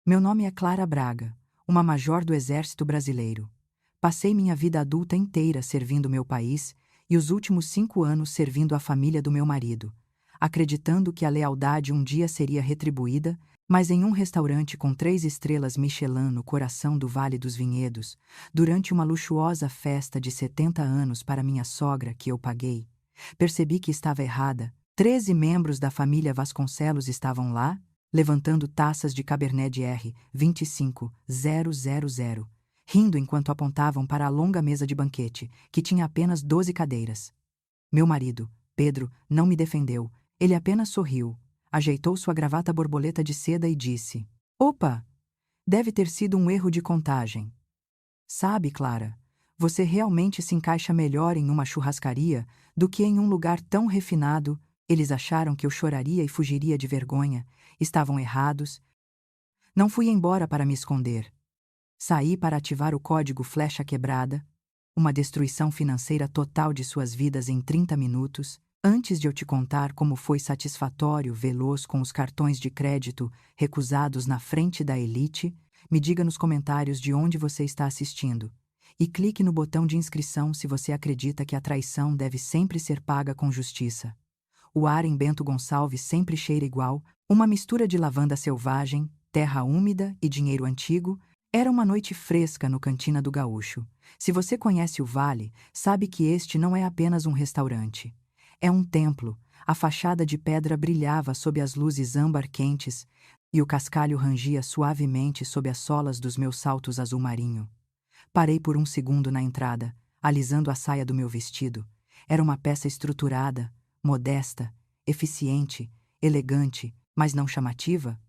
Meu nome é Clara Braga, uma major do Exército Brasileiro. Passei minha vida adulta inteira servindo meu país e os últimos 5 anos servindo a família do meu marido, acreditando que a lealdade um dia seria retribuída, mas em um restaurante com 3 estrelas Michelin no coração do Vale dos Vinhedos, durante uma luxuosa festa de 70 anos para minha sogra que eu paguei, percebi que estava errada. 13 membros da família Vasconcelos estavam lá, levantando taças de Cabernet R. 25000, rindo enquanto apontavam para a longa mesa de banquete, que tinha apenas 12 cadeiras. Meu marido, Pedro, não me defendeu, ele apenas sorriu, ajeitou sua gravata borboleta de seda e disse: "Opa! Deve ter sido um erro de contagem. Sabe, Clara, você realmente se encaixa melhor em uma churrascaria do que em um lugar tão refinado." Eles acharam que eu choraria e fugiria de vergonha. Estavam errados. Não fui embora para me esconder. Saí para ativar o código flecha quebrada, uma destruição financeira total de suas vidas em 30 minutos, antes de eu te contar como foi satisfatório vê-los com os cartões de crédito recusados na frente da elite. Me diga nos comentários de onde você está assistindo. E clique no botão de inscrição se você acredita que a traição deve sempre ser paga com justiça. O ar em Bento Gonçalves sempre cheira igual, uma mistura de lavanda selvagem, terra úmida e dinheiro antigo. Era uma noite fresca no Cantina do Gaúcho. Se você conhece o Vale, sabe que este não é apenas um restaurante. É um templo. A fachada de pedra brilhava sob as luzes âmbar quentes e o cascalho rangia suavemente sob as solas dos meus saltos azul marinho. Parei por um segundo na entrada, alisando a saia do meu vestido. Era uma peça estruturada, modesta, eficiente, elegante, mas não chamativa.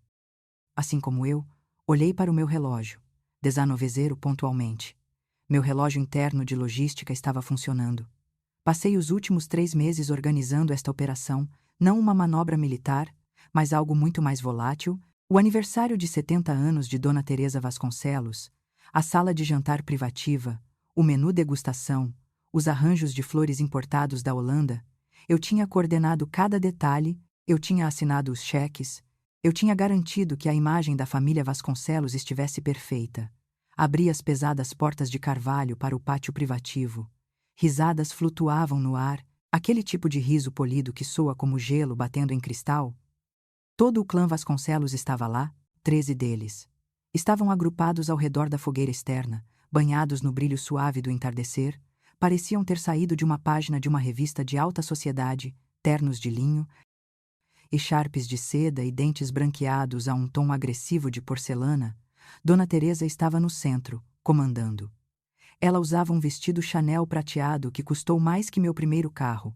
Assim como eu, olhei para o meu relógio. 19 pontualmente. Meu relógio interno de logística estava funcionando. Passei os últimos 3 meses organizando esta operação, não uma manobra militar, mas algo muito mais volátil, o aniversário de 70 anos de Dona Teresa Vasconcelos, a sala de jantar privativa, o menu degustação, os arranjos de flores importados da Holanda. Eu tinha coordenado cada detalhe, eu tinha assinado os cheques, eu tinha garantido que a imagem da família Vasconcelos estivesse perfeita. Abri as pesadas portas de carvalho para o pátio privativo. Risadas flutuavam no ar, aquele tipo de riso polido que soa como gelo batendo em cristal. Todo o clã Vasconcelos estava lá, 13 deles. Estavam agrupados ao redor da fogueira externa, banhados no brilho suave do entardecer. Pareciam ter saído de uma página de uma revista de alta sociedade, ternos de linho, echarpes de seda e dentes branqueados a um tom agressivo de porcelana. Dona Teresa estava no centro, comandando. Ela usava um vestido Chanel prateado que custou mais que meu primeiro carro.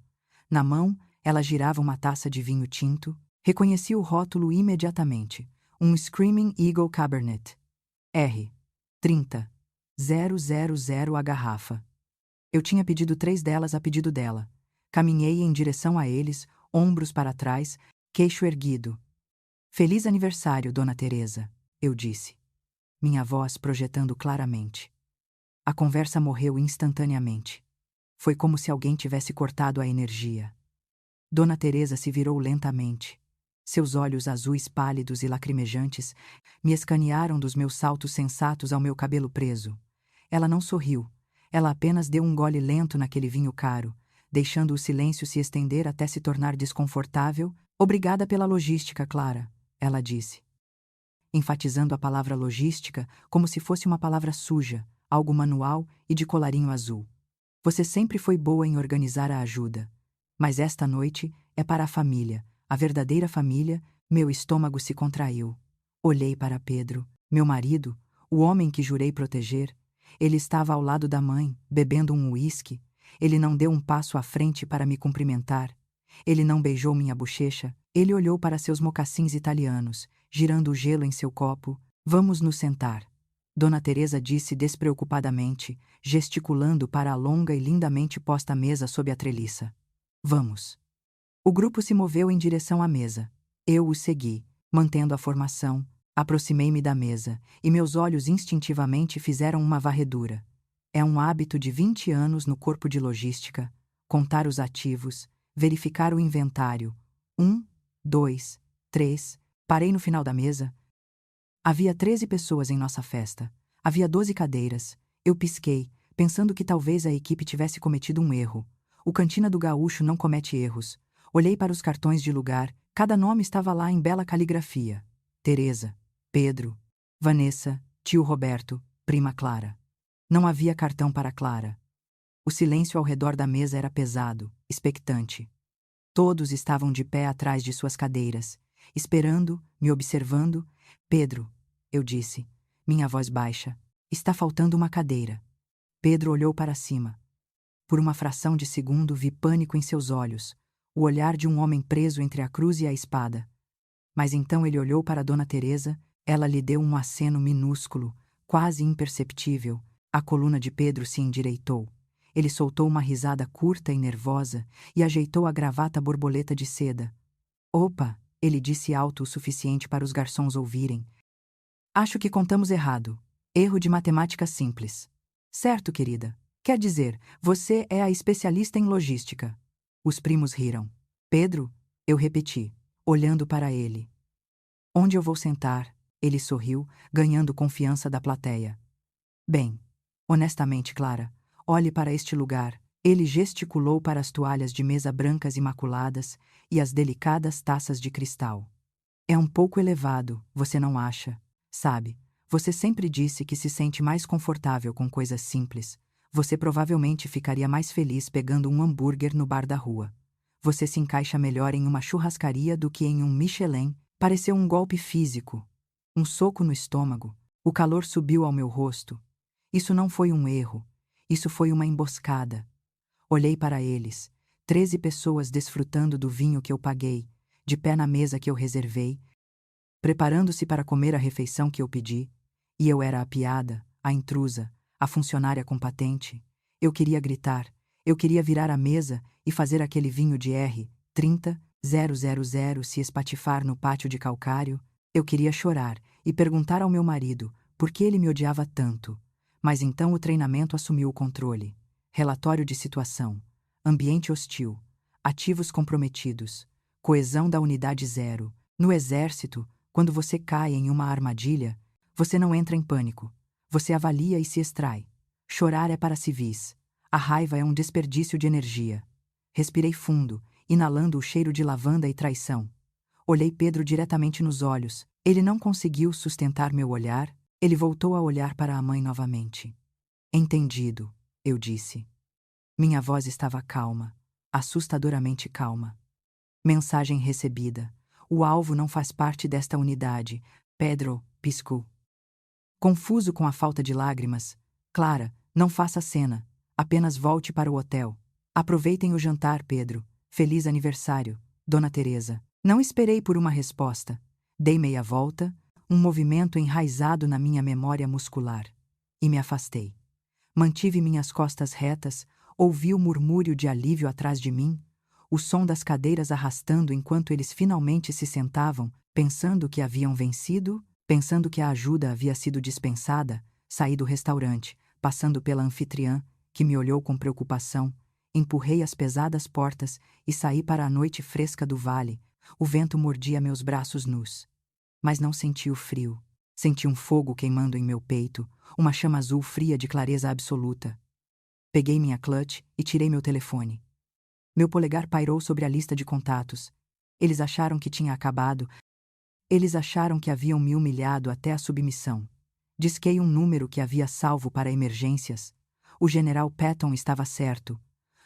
Na mão, ela girava uma taça de vinho tinto. Reconheci o rótulo imediatamente. Um Screaming Eagle Cabernet. R. 30.000 a garrafa. Eu tinha pedido 3 delas a pedido dela. Caminhei em direção a eles, ombros para trás, queixo erguido. "Feliz aniversário, Dona Teresa", eu disse, minha voz projetando claramente. A conversa morreu instantaneamente. Foi como se alguém tivesse cortado a energia. Dona Teresa se virou lentamente. Seus olhos azuis pálidos e lacrimejantes me escanearam dos meus saltos sensatos ao meu cabelo preso. Ela não sorriu. Ela apenas deu um gole lento naquele vinho caro, deixando o silêncio se estender até se tornar desconfortável. "Obrigada pela logística, Clara", ela disse, enfatizando a palavra logística como se fosse uma palavra suja, algo manual e de colarinho azul. "Você sempre foi boa em organizar a ajuda. Mas esta noite é para a família, a verdadeira família." Meu estômago se contraiu. Olhei para Pedro, meu marido, o homem que jurei proteger. Ele estava ao lado da mãe, bebendo um uísque. Ele não deu um passo à frente para me cumprimentar. Ele não beijou minha bochecha. Ele olhou para seus mocassins italianos, girando o gelo em seu copo. "Vamos nos sentar", Dona Teresa disse despreocupadamente, gesticulando para a longa e lindamente posta mesa sob a treliça. "Vamos." O grupo se moveu em direção à mesa. Eu os segui, mantendo a formação. Aproximei-me da mesa, e meus olhos instintivamente fizeram uma varredura. É um hábito de 20 anos no corpo de logística: contar os ativos, verificar o inventário. 1, 2, 3. Parei no final da mesa. Havia 13 pessoas em nossa festa. Havia 12 cadeiras. Eu pisquei, pensando que talvez a equipe tivesse cometido um erro. O Cantina do Gaúcho não comete erros. Olhei para os cartões de lugar, cada nome estava lá em bela caligrafia. Teresa, Pedro, Vanessa, tio Roberto, prima Clara. Não havia cartão para Clara. O silêncio ao redor da mesa era pesado, expectante. Todos estavam de pé atrás de suas cadeiras, esperando, me observando. Pedro, eu disse, minha voz baixa, está faltando uma cadeira. Pedro olhou para cima. Por uma fração de segundo vi pânico em seus olhos, o olhar de um homem preso entre a cruz e a espada. Mas então ele olhou para Dona Teresa, ela lhe deu um aceno minúsculo, quase imperceptível. A coluna de Pedro se endireitou. Ele soltou uma risada curta e nervosa e ajeitou a gravata borboleta de seda. Opa, ele disse alto o suficiente para os garçons ouvirem. Acho que contamos errado. Erro de matemática simples. Certo, querida. Quer dizer, você é a especialista em logística. Os primos riram. Pedro, eu repeti, olhando para ele. Onde eu vou sentar? Ele sorriu, ganhando confiança da plateia. Bem, honestamente, Clara, olhe para este lugar. Ele gesticulou para as toalhas de mesa brancas imaculadas e as delicadas taças de cristal. É um pouco elevado, você não acha? Sabe, você sempre disse que se sente mais confortável com coisas simples. Você provavelmente ficaria mais feliz pegando um hambúrguer no bar da rua. Você se encaixa melhor em uma churrascaria do que em um Michelin. Pareceu um golpe físico. Um soco no estômago. O calor subiu ao meu rosto. Isso não foi um erro. Isso foi uma emboscada. Olhei para eles. 13 pessoas desfrutando do vinho que eu paguei, de pé na mesa que eu reservei, preparando-se para comer a refeição que eu pedi, e eu era a piada, a intrusa, a funcionária com patente. Eu queria gritar, eu queria virar a mesa e fazer aquele vinho de R30,000 se espatifar no pátio de calcário. Eu queria chorar e perguntar ao meu marido por que ele me odiava tanto. Mas então o treinamento assumiu o controle. Relatório de situação, ambiente hostil, ativos comprometidos, coesão da unidade zero. No exército, quando você cai em uma armadilha, você não entra em pânico. Você avalia e se extrai. Chorar é para civis. A raiva é um desperdício de energia. Respirei fundo, inalando o cheiro de lavanda e traição. Olhei Pedro diretamente nos olhos. Ele não conseguiu sustentar meu olhar. Ele voltou a olhar para a mãe novamente. Entendido, eu disse. Minha voz estava calma, assustadoramente calma. Mensagem recebida. O alvo não faz parte desta unidade. Pedro piscou. Confuso com a falta de lágrimas. Clara, não faça cena. Apenas volte para o hotel. Aproveitem o jantar, Pedro. Feliz aniversário, Dona Teresa. Não esperei por uma resposta. Dei meia volta, um movimento enraizado na minha memória muscular. E me afastei. Mantive minhas costas retas, ouvi o murmúrio de alívio atrás de mim, o som das cadeiras arrastando enquanto eles finalmente se sentavam, pensando que haviam vencido, pensando que a ajuda havia sido dispensada. Saí do restaurante, passando pela anfitriã, que me olhou com preocupação, empurrei as pesadas portas e saí para a noite fresca do vale. O vento mordia meus braços nus. Mas não senti o frio. Senti um fogo queimando em meu peito, uma chama azul fria de clareza absoluta. Peguei minha clutch e tirei meu telefone. Meu polegar pairou sobre a lista de contatos. Eles acharam que tinha acabado. Eles acharam que haviam me humilhado até a submissão. Disquei um número que havia salvo para emergências. O general Patton estava certo.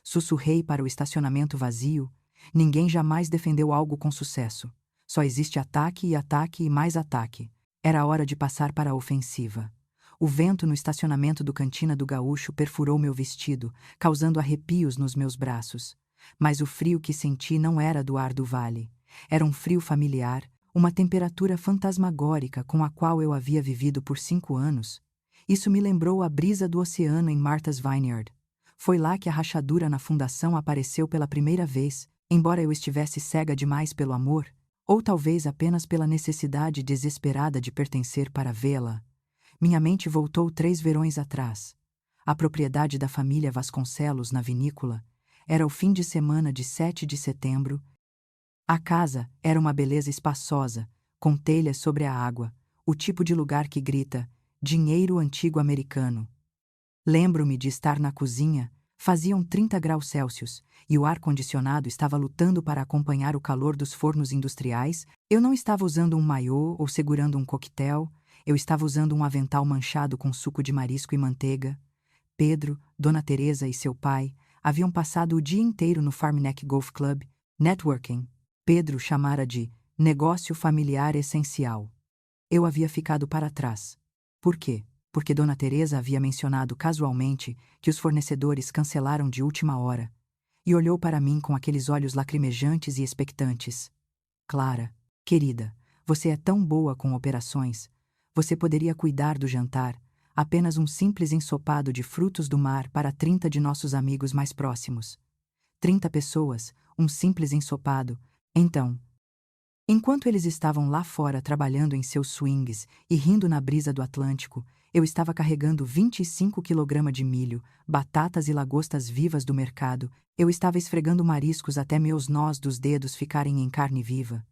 Sussurrei para o estacionamento vazio. Ninguém jamais defendeu algo com sucesso. Só existe ataque e mais ataque. Era hora de passar para a ofensiva. O vento no estacionamento do Cantina do Gaúcho perfurou meu vestido, causando arrepios nos meus braços. Mas o frio que senti não era do ar do vale. Era um frio familiar, uma temperatura fantasmagórica com a qual eu havia vivido por 5 anos. Isso me lembrou a brisa do oceano em Martha's Vineyard. Foi lá que a rachadura na fundação apareceu pela primeira vez, embora eu estivesse cega demais pelo amor, ou talvez apenas pela necessidade desesperada de pertencer para vê-la. Minha mente voltou 3 verões atrás. A propriedade da família Vasconcelos na vinícola era o fim de semana de 7 de setembro. A casa era uma beleza espaçosa, com telhas sobre a água, o tipo de lugar que grita, dinheiro antigo americano. Lembro-me de estar na cozinha, faziam 30 graus Celsius, e o ar-condicionado estava lutando para acompanhar o calor dos fornos industriais. Eu não estava usando um maiô ou segurando um coquetel, eu estava usando um avental manchado com suco de marisco e manteiga. Pedro, Dona Teresa e seu pai haviam passado o dia inteiro no Farmneck Golf Club, networking. Pedro chamara de negócio familiar essencial. Eu havia ficado para trás. Por quê? Porque Dona Teresa havia mencionado casualmente que os fornecedores cancelaram de última hora, e olhou para mim com aqueles olhos lacrimejantes e expectantes. Clara, querida, você é tão boa com operações. Você poderia cuidar do jantar, apenas um simples ensopado de frutos do mar para 30 de nossos amigos mais próximos. 30 pessoas, um simples ensopado. Então, enquanto eles estavam lá fora trabalhando em seus swings e rindo na brisa do Atlântico, eu estava carregando 25 kg de milho, batatas e lagostas vivas do mercado. Eu estava esfregando mariscos até meus nós dos dedos ficarem em carne viva.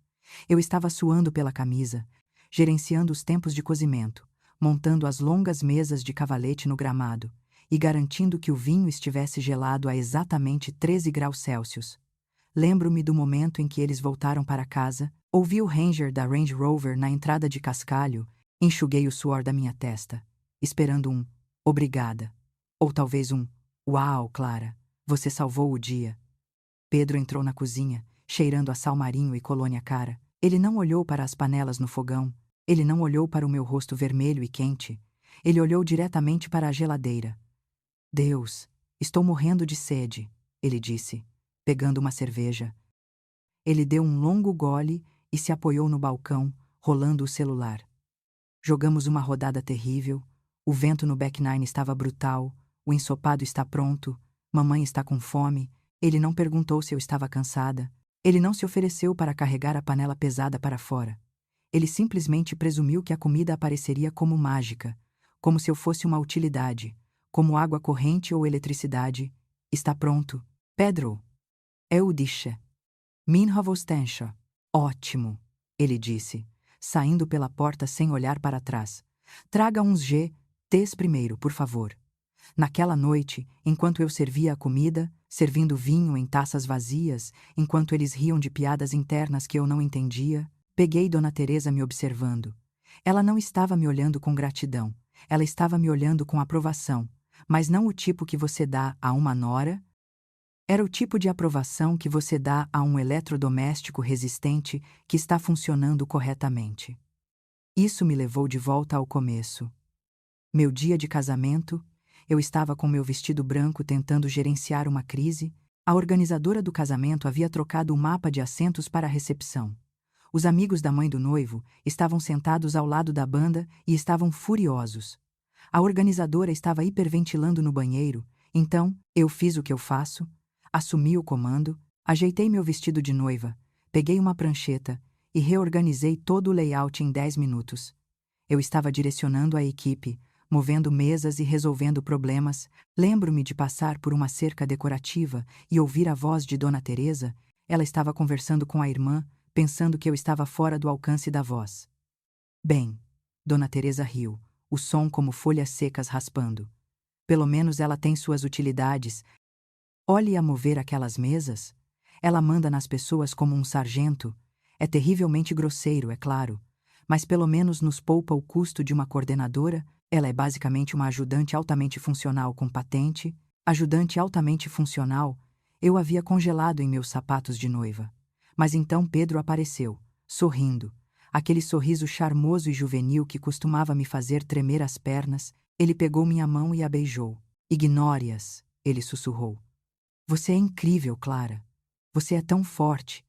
Eu estava suando pela camisa, gerenciando os tempos de cozimento, montando as longas mesas de cavalete no gramado e garantindo que o vinho estivesse gelado a exatamente 13 graus Celsius. Lembro-me do momento em que eles voltaram para casa, ouvi o Ranger da Range Rover na entrada de Cascalho, enxuguei o suor da minha testa, esperando um obrigada, ou talvez um uau, Clara, você salvou o dia. Pedro entrou na cozinha, cheirando a sal marinho e colônia cara. Ele não olhou para as panelas no fogão, ele não olhou para o meu rosto vermelho e quente, ele olhou diretamente para a geladeira. Deus, estou morrendo de sede, ele disse, pegando uma cerveja. Ele deu um longo gole e se apoiou no balcão, rolando o celular. Jogamos uma rodada terrível, o vento no back nine estava brutal, o ensopado está pronto, mamãe está com fome, ele não perguntou se eu estava cansada, ele não se ofereceu para carregar a panela pesada para fora. Ele simplesmente presumiu que a comida apareceria como mágica, como se eu fosse uma utilidade, como água corrente ou eletricidade. Está pronto, Pedro. Eu disse. Min havostencha. Ótimo, ele disse, saindo pela porta sem olhar para trás. Traga uns T's primeiro, por favor. Naquela noite, enquanto eu servia a comida, servindo vinho em taças vazias, enquanto eles riam de piadas internas que eu não entendia, peguei Dona Teresa me observando. Ela não estava me olhando com gratidão, ela estava me olhando com aprovação, mas não o tipo que você dá a uma nora. Era o tipo de aprovação que você dá a um eletrodoméstico resistente que está funcionando corretamente. Isso me levou de volta ao começo. Meu dia de casamento, eu estava com meu vestido branco tentando gerenciar uma crise. A organizadora do casamento havia trocado o mapa de assentos para a recepção. Os amigos da mãe do noivo estavam sentados ao lado da banda e estavam furiosos. A organizadora estava hiperventilando no banheiro, então eu fiz o que eu faço. Assumi o comando, ajeitei meu vestido de noiva, peguei uma prancheta e reorganizei todo o layout em 10 minutos. Eu estava direcionando a equipe, movendo mesas e resolvendo problemas. Lembro-me de passar por uma cerca decorativa e ouvir a voz de Dona Teresa. Ela estava conversando com a irmã, pensando que eu estava fora do alcance da voz. Bem, Dona Teresa riu, o som como folhas secas raspando. Pelo menos ela tem suas utilidades. Olhe a mover aquelas mesas. Ela manda nas pessoas como um sargento. É terrivelmente grosseiro, é claro, mas pelo menos nos poupa o custo de uma coordenadora. Ela é basicamente uma ajudante altamente funcional com patente. Ajudante altamente funcional. Eu havia congelado em meus sapatos de noiva. Mas então Pedro apareceu, sorrindo. Aquele sorriso charmoso e juvenil que costumava me fazer tremer as pernas. Ele pegou minha mão e a beijou. Ignore-as, ele sussurrou. Você é incrível, Clara. Você é tão forte.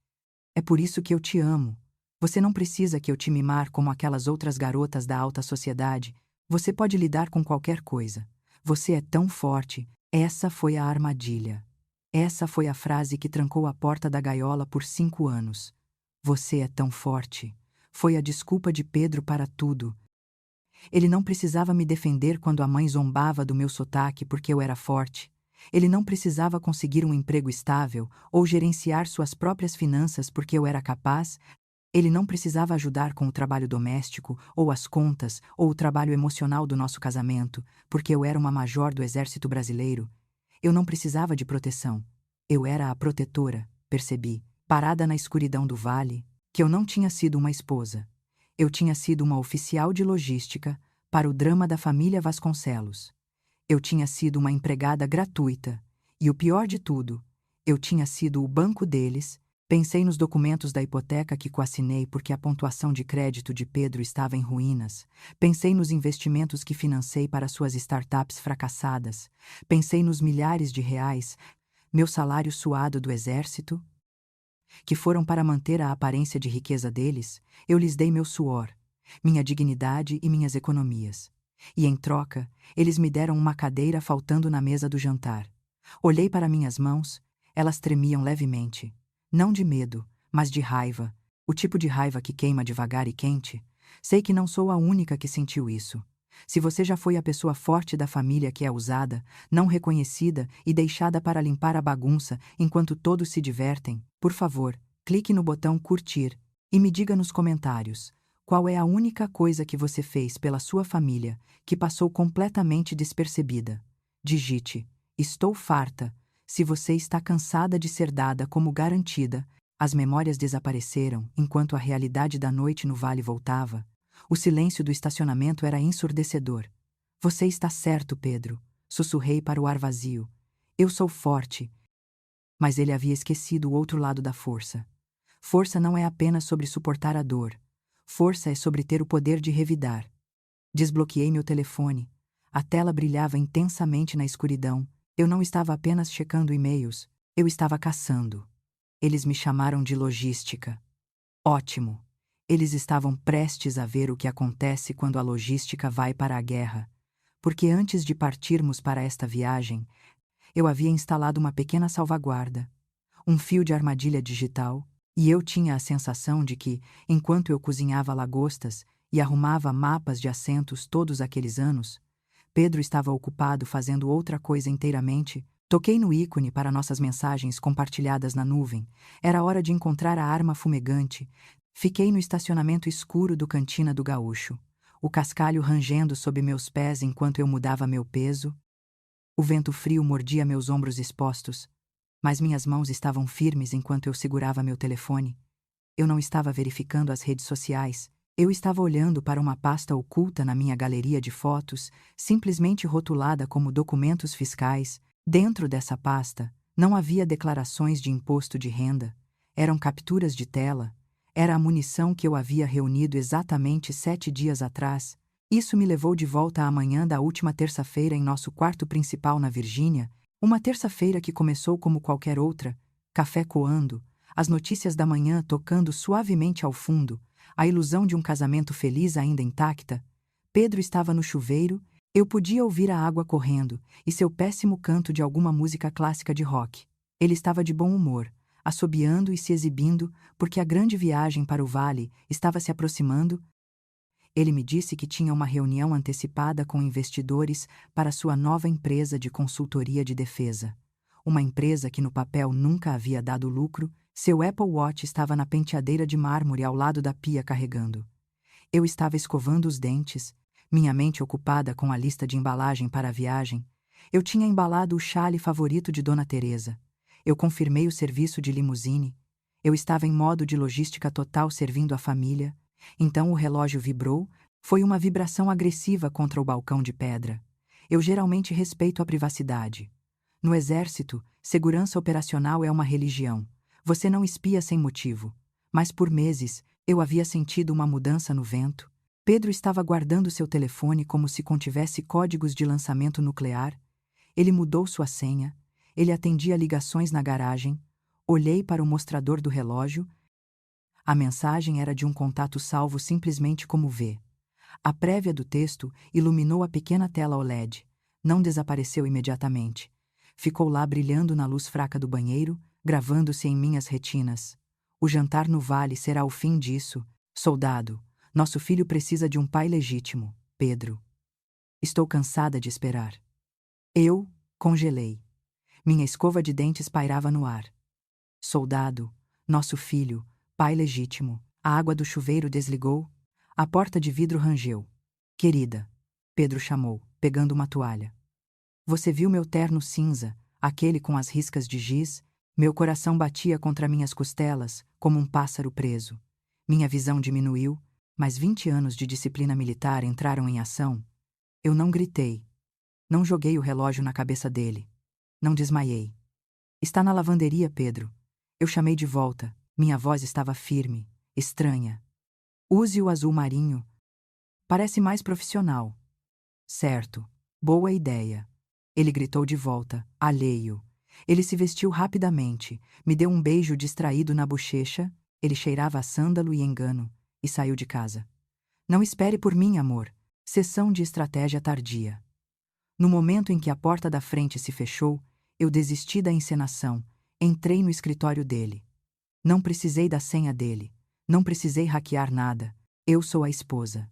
É por isso que eu te amo. Você não precisa que eu te mimar como aquelas outras garotas da alta sociedade. Você pode lidar com qualquer coisa. Você é tão forte. Essa foi a armadilha. Essa foi a frase que trancou a porta da gaiola por 5 anos. Você é tão forte. Foi a desculpa de Pedro para tudo. Ele não precisava me defender quando a mãe zombava do meu sotaque porque eu era forte. Ele não precisava conseguir um emprego estável ou gerenciar suas próprias finanças porque eu era capaz. Ele não precisava ajudar com o trabalho doméstico, ou as contas, ou o trabalho emocional do nosso casamento, porque eu era uma major do Exército Brasileiro. Eu não precisava de proteção. Eu era a protetora, percebi, parada na escuridão do vale, que eu não tinha sido uma esposa. Eu tinha sido uma oficial de logística para o drama da família Vasconcelos. Eu tinha sido uma empregada gratuita. E o pior de tudo, eu tinha sido o banco deles. Pensei nos documentos da hipoteca que coassinei porque a pontuação de crédito de Pedro estava em ruínas. Pensei nos investimentos que financei para suas startups fracassadas. Pensei nos milhares de reais, meu salário suado do exército, que foram para manter a aparência de riqueza deles. Eu lhes dei meu suor, minha dignidade e minhas economias. E em troca, eles me deram uma cadeira faltando na mesa do jantar. Olhei para minhas mãos, elas tremiam levemente. Não de medo, mas de raiva. O tipo de raiva que queima devagar e quente. Sei que não sou a única que sentiu isso. Se você já foi a pessoa forte da família que é usada, não reconhecida e deixada para limpar a bagunça enquanto todos se divertem, por favor, clique no botão curtir e me diga nos comentários qual é a única coisa que você fez pela sua família que passou completamente despercebida. Digite: estou farta. Se você está cansada de ser dada como garantida, as memórias desapareceram enquanto a realidade da noite no vale voltava. O silêncio do estacionamento era ensurdecedor. Você está certo, Pedro, sussurrei para o ar vazio. Eu sou forte. Mas ele havia esquecido o outro lado da força. Força não é apenas sobre suportar a dor. Força é sobre ter o poder de revidar. Desbloqueei meu telefone. A tela brilhava intensamente na escuridão. Eu não estava apenas checando e-mails, eu estava caçando. Eles me chamaram de logística. Ótimo. Eles estavam prestes a ver o que acontece quando a logística vai para a guerra. Porque antes de partirmos para esta viagem, eu havia instalado uma pequena salvaguarda, um fio de armadilha digital, e eu tinha a sensação de que, enquanto eu cozinhava lagostas e arrumava mapas de assentos todos aqueles anos, Pedro estava ocupado fazendo outra coisa inteiramente. Toquei no ícone para nossas mensagens compartilhadas na nuvem. Era hora de encontrar a arma fumegante. Fiquei no estacionamento escuro do Cantina do Gaúcho, o cascalho rangendo sob meus pés enquanto eu mudava meu peso. O vento frio mordia meus ombros expostos, mas minhas mãos estavam firmes enquanto eu segurava meu telefone. Eu não estava verificando as redes sociais. Eu estava olhando para uma pasta oculta na minha galeria de fotos, simplesmente rotulada como documentos fiscais. Dentro dessa pasta, não havia declarações de imposto de renda. Eram capturas de tela. Era a munição que eu havia reunido exatamente 7 dias atrás. Isso me levou de volta à manhã da última terça-feira em nosso quarto principal na Virgínia, uma terça-feira que começou como qualquer outra, café coando, as notícias da manhã tocando suavemente ao fundo, a ilusão de um casamento feliz ainda intacta. Pedro estava no chuveiro, eu podia ouvir a água correndo e seu péssimo canto de alguma música clássica de rock. Ele estava de bom humor, assobiando e se exibindo, porque a grande viagem para o vale estava se aproximando. Ele me disse que tinha uma reunião antecipada com investidores para sua nova empresa de consultoria de defesa. Uma empresa que no papel nunca havia dado lucro. Seu Apple Watch estava na penteadeira de mármore ao lado da pia carregando. Eu estava escovando os dentes, minha mente ocupada com a lista de embalagem para a viagem. Eu tinha embalado o chale favorito de Dona Teresa. Eu confirmei o serviço de limusine. Eu estava em modo de logística total servindo a família. Então o relógio vibrou. Foi uma vibração agressiva contra o balcão de pedra. Eu geralmente respeito a privacidade. No exército, segurança operacional é uma religião. Você não espia sem motivo. Mas por meses, eu havia sentido uma mudança no vento. Pedro estava guardando seu telefone como se contivesse códigos de lançamento nuclear. Ele mudou sua senha. Ele atendia ligações na garagem. Olhei para o mostrador do relógio. A mensagem era de um contato salvo simplesmente como V. A prévia do texto iluminou a pequena tela OLED. Não desapareceu imediatamente. Ficou lá brilhando na luz fraca do banheiro, gravando-se em minhas retinas. O jantar no vale será o fim disso. Soldado, nosso filho precisa de um pai legítimo, Pedro. Estou cansada de esperar. Eu congelei. Minha escova de dentes pairava no ar. Soldado, nosso filho, pai legítimo. A água do chuveiro desligou. A porta de vidro rangeu. Querida, Pedro chamou, pegando uma toalha. Você viu meu terno cinza, aquele com as riscas de giz? Meu coração batia contra minhas costelas, como um pássaro preso. Minha visão diminuiu, mas 20 anos de disciplina militar entraram em ação. Eu não gritei. Não joguei o relógio na cabeça dele. Não desmaiei. Está na lavanderia, Pedro. Eu chamei de volta. Minha voz estava firme, estranha. Use o azul marinho. Parece mais profissional. Certo. Boa ideia. Ele gritou de volta, alheio. Ele se vestiu rapidamente, me deu um beijo distraído na bochecha, ele cheirava a sândalo e engano, e saiu de casa. Não espere por mim, amor. Sessão de estratégia tardia. No momento em que a porta da frente se fechou, eu desisti da encenação, entrei no escritório dele. Não precisei da senha dele, não precisei hackear nada. Eu sou a esposa.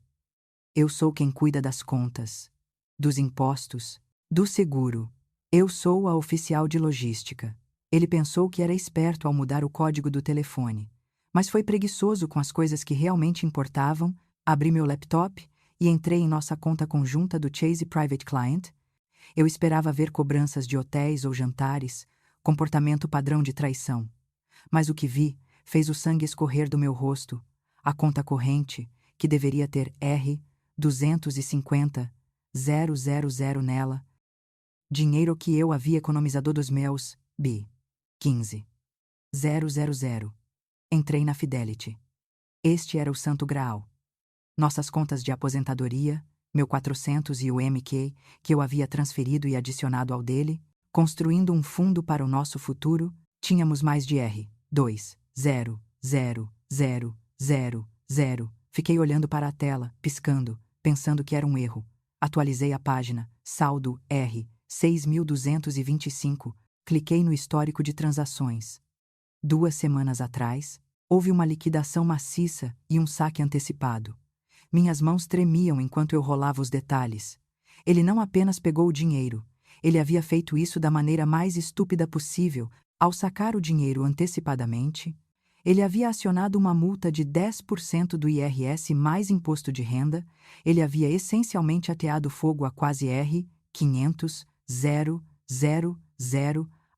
Eu sou quem cuida das contas, dos impostos, do seguro. Eu sou a oficial de logística. Ele pensou que era esperto ao mudar o código do telefone, mas foi preguiçoso com as coisas que realmente importavam. Abri meu laptop e entrei em nossa conta conjunta do Chase Private Client. Eu esperava ver cobranças de hotéis ou jantares, comportamento padrão de traição. Mas o que vi fez o sangue escorrer do meu rosto. A conta corrente, que deveria ter R 250,000 nela. Dinheiro que eu havia economizado dos meus B 15,000. Entrei na Fidelity. Este era o santo graal. Nossas contas de aposentadoria, meu 400 e o MK, que eu havia transferido e adicionado ao dele, construindo um fundo para o nosso futuro, tínhamos mais de R 2,000,000. Fiquei olhando para a tela, piscando, pensando que era um erro. Atualizei a página, saldo R 6.225, cliquei no histórico de transações. 2 semanas atrás, houve uma liquidação maciça e um saque antecipado. Minhas mãos tremiam enquanto eu rolava os detalhes. Ele não apenas pegou o dinheiro, ele havia feito isso da maneira mais estúpida possível. Ao sacar o dinheiro antecipadamente, ele havia acionado uma multa de 10% do IRS mais imposto de renda. Ele havia essencialmente ateado fogo a quase R 500,000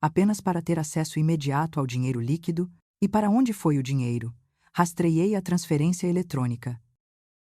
apenas para ter acesso imediato ao dinheiro líquido. E para onde foi o dinheiro? Rastreiei a transferência eletrônica.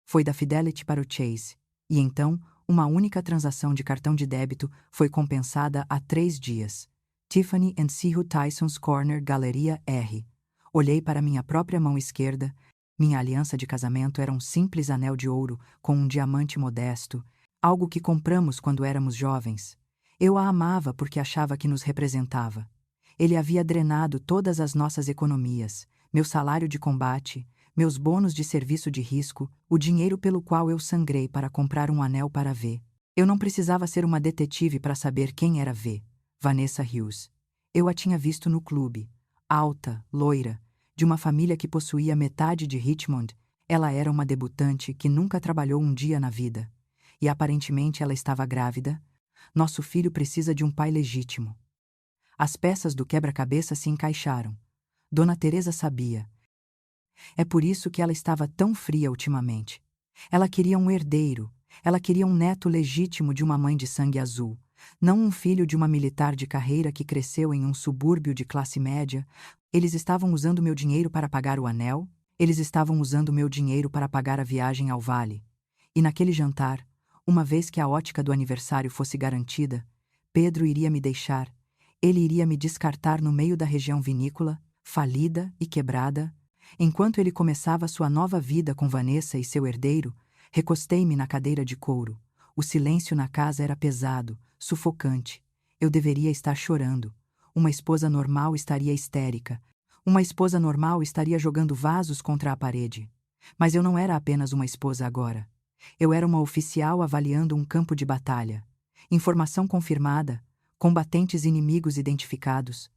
Foi da Fidelity para o Chase, e então, uma única transação de cartão de débito foi compensada há 3 dias. Tiffany & Co. Tysons Corner, Galeria R. Olhei para minha própria mão esquerda. Minha aliança de casamento era um simples anel de ouro com um diamante modesto, algo que compramos quando éramos jovens. Eu a amava porque achava que nos representava. Ele havia drenado todas as nossas economias, meu salário de combate, meus bônus de serviço de risco, o dinheiro pelo qual eu sangrei para comprar um anel para V. Eu não precisava ser uma detetive para saber quem era V. Vanessa Hughes. Eu a tinha visto no clube. Alta, loira, de uma família que possuía metade de Richmond. Ela era uma debutante que nunca trabalhou um dia na vida. E aparentemente ela estava grávida. Nosso filho precisa de um pai legítimo. As peças do quebra-cabeça se encaixaram. Dona Teresa sabia. É por isso que ela estava tão fria ultimamente. Ela queria um herdeiro. Ela queria um neto legítimo de uma mãe de sangue azul. Não um filho de uma militar de carreira que cresceu em um subúrbio de classe média. Eles estavam usando meu dinheiro para pagar o anel. Eles estavam usando meu dinheiro para pagar a viagem ao vale. E naquele jantar, uma vez que a ótica do aniversário fosse garantida, Pedro iria me deixar. Ele iria me descartar no meio da região vinícola, falida e quebrada. Enquanto ele começava sua nova vida com Vanessa e seu herdeiro, recostei-me na cadeira de couro. O silêncio na casa era pesado, sufocante. Eu deveria estar chorando. Uma esposa normal estaria histérica. Uma esposa normal estaria jogando vasos contra a parede. Mas eu não era apenas uma esposa agora. Eu era uma oficial avaliando um campo de batalha. Informação confirmada, combatentes inimigos identificados,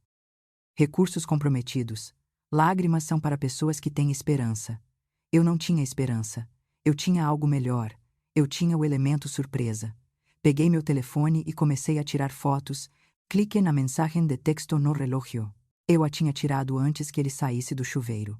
recursos comprometidos. Lágrimas são para pessoas que têm esperança. Eu não tinha esperança. Eu tinha algo melhor. Eu tinha o elemento surpresa. Peguei meu telefone e comecei a tirar fotos. Cliquei na mensagem de texto no relógio. Eu a tinha tirado antes que ele saísse do chuveiro.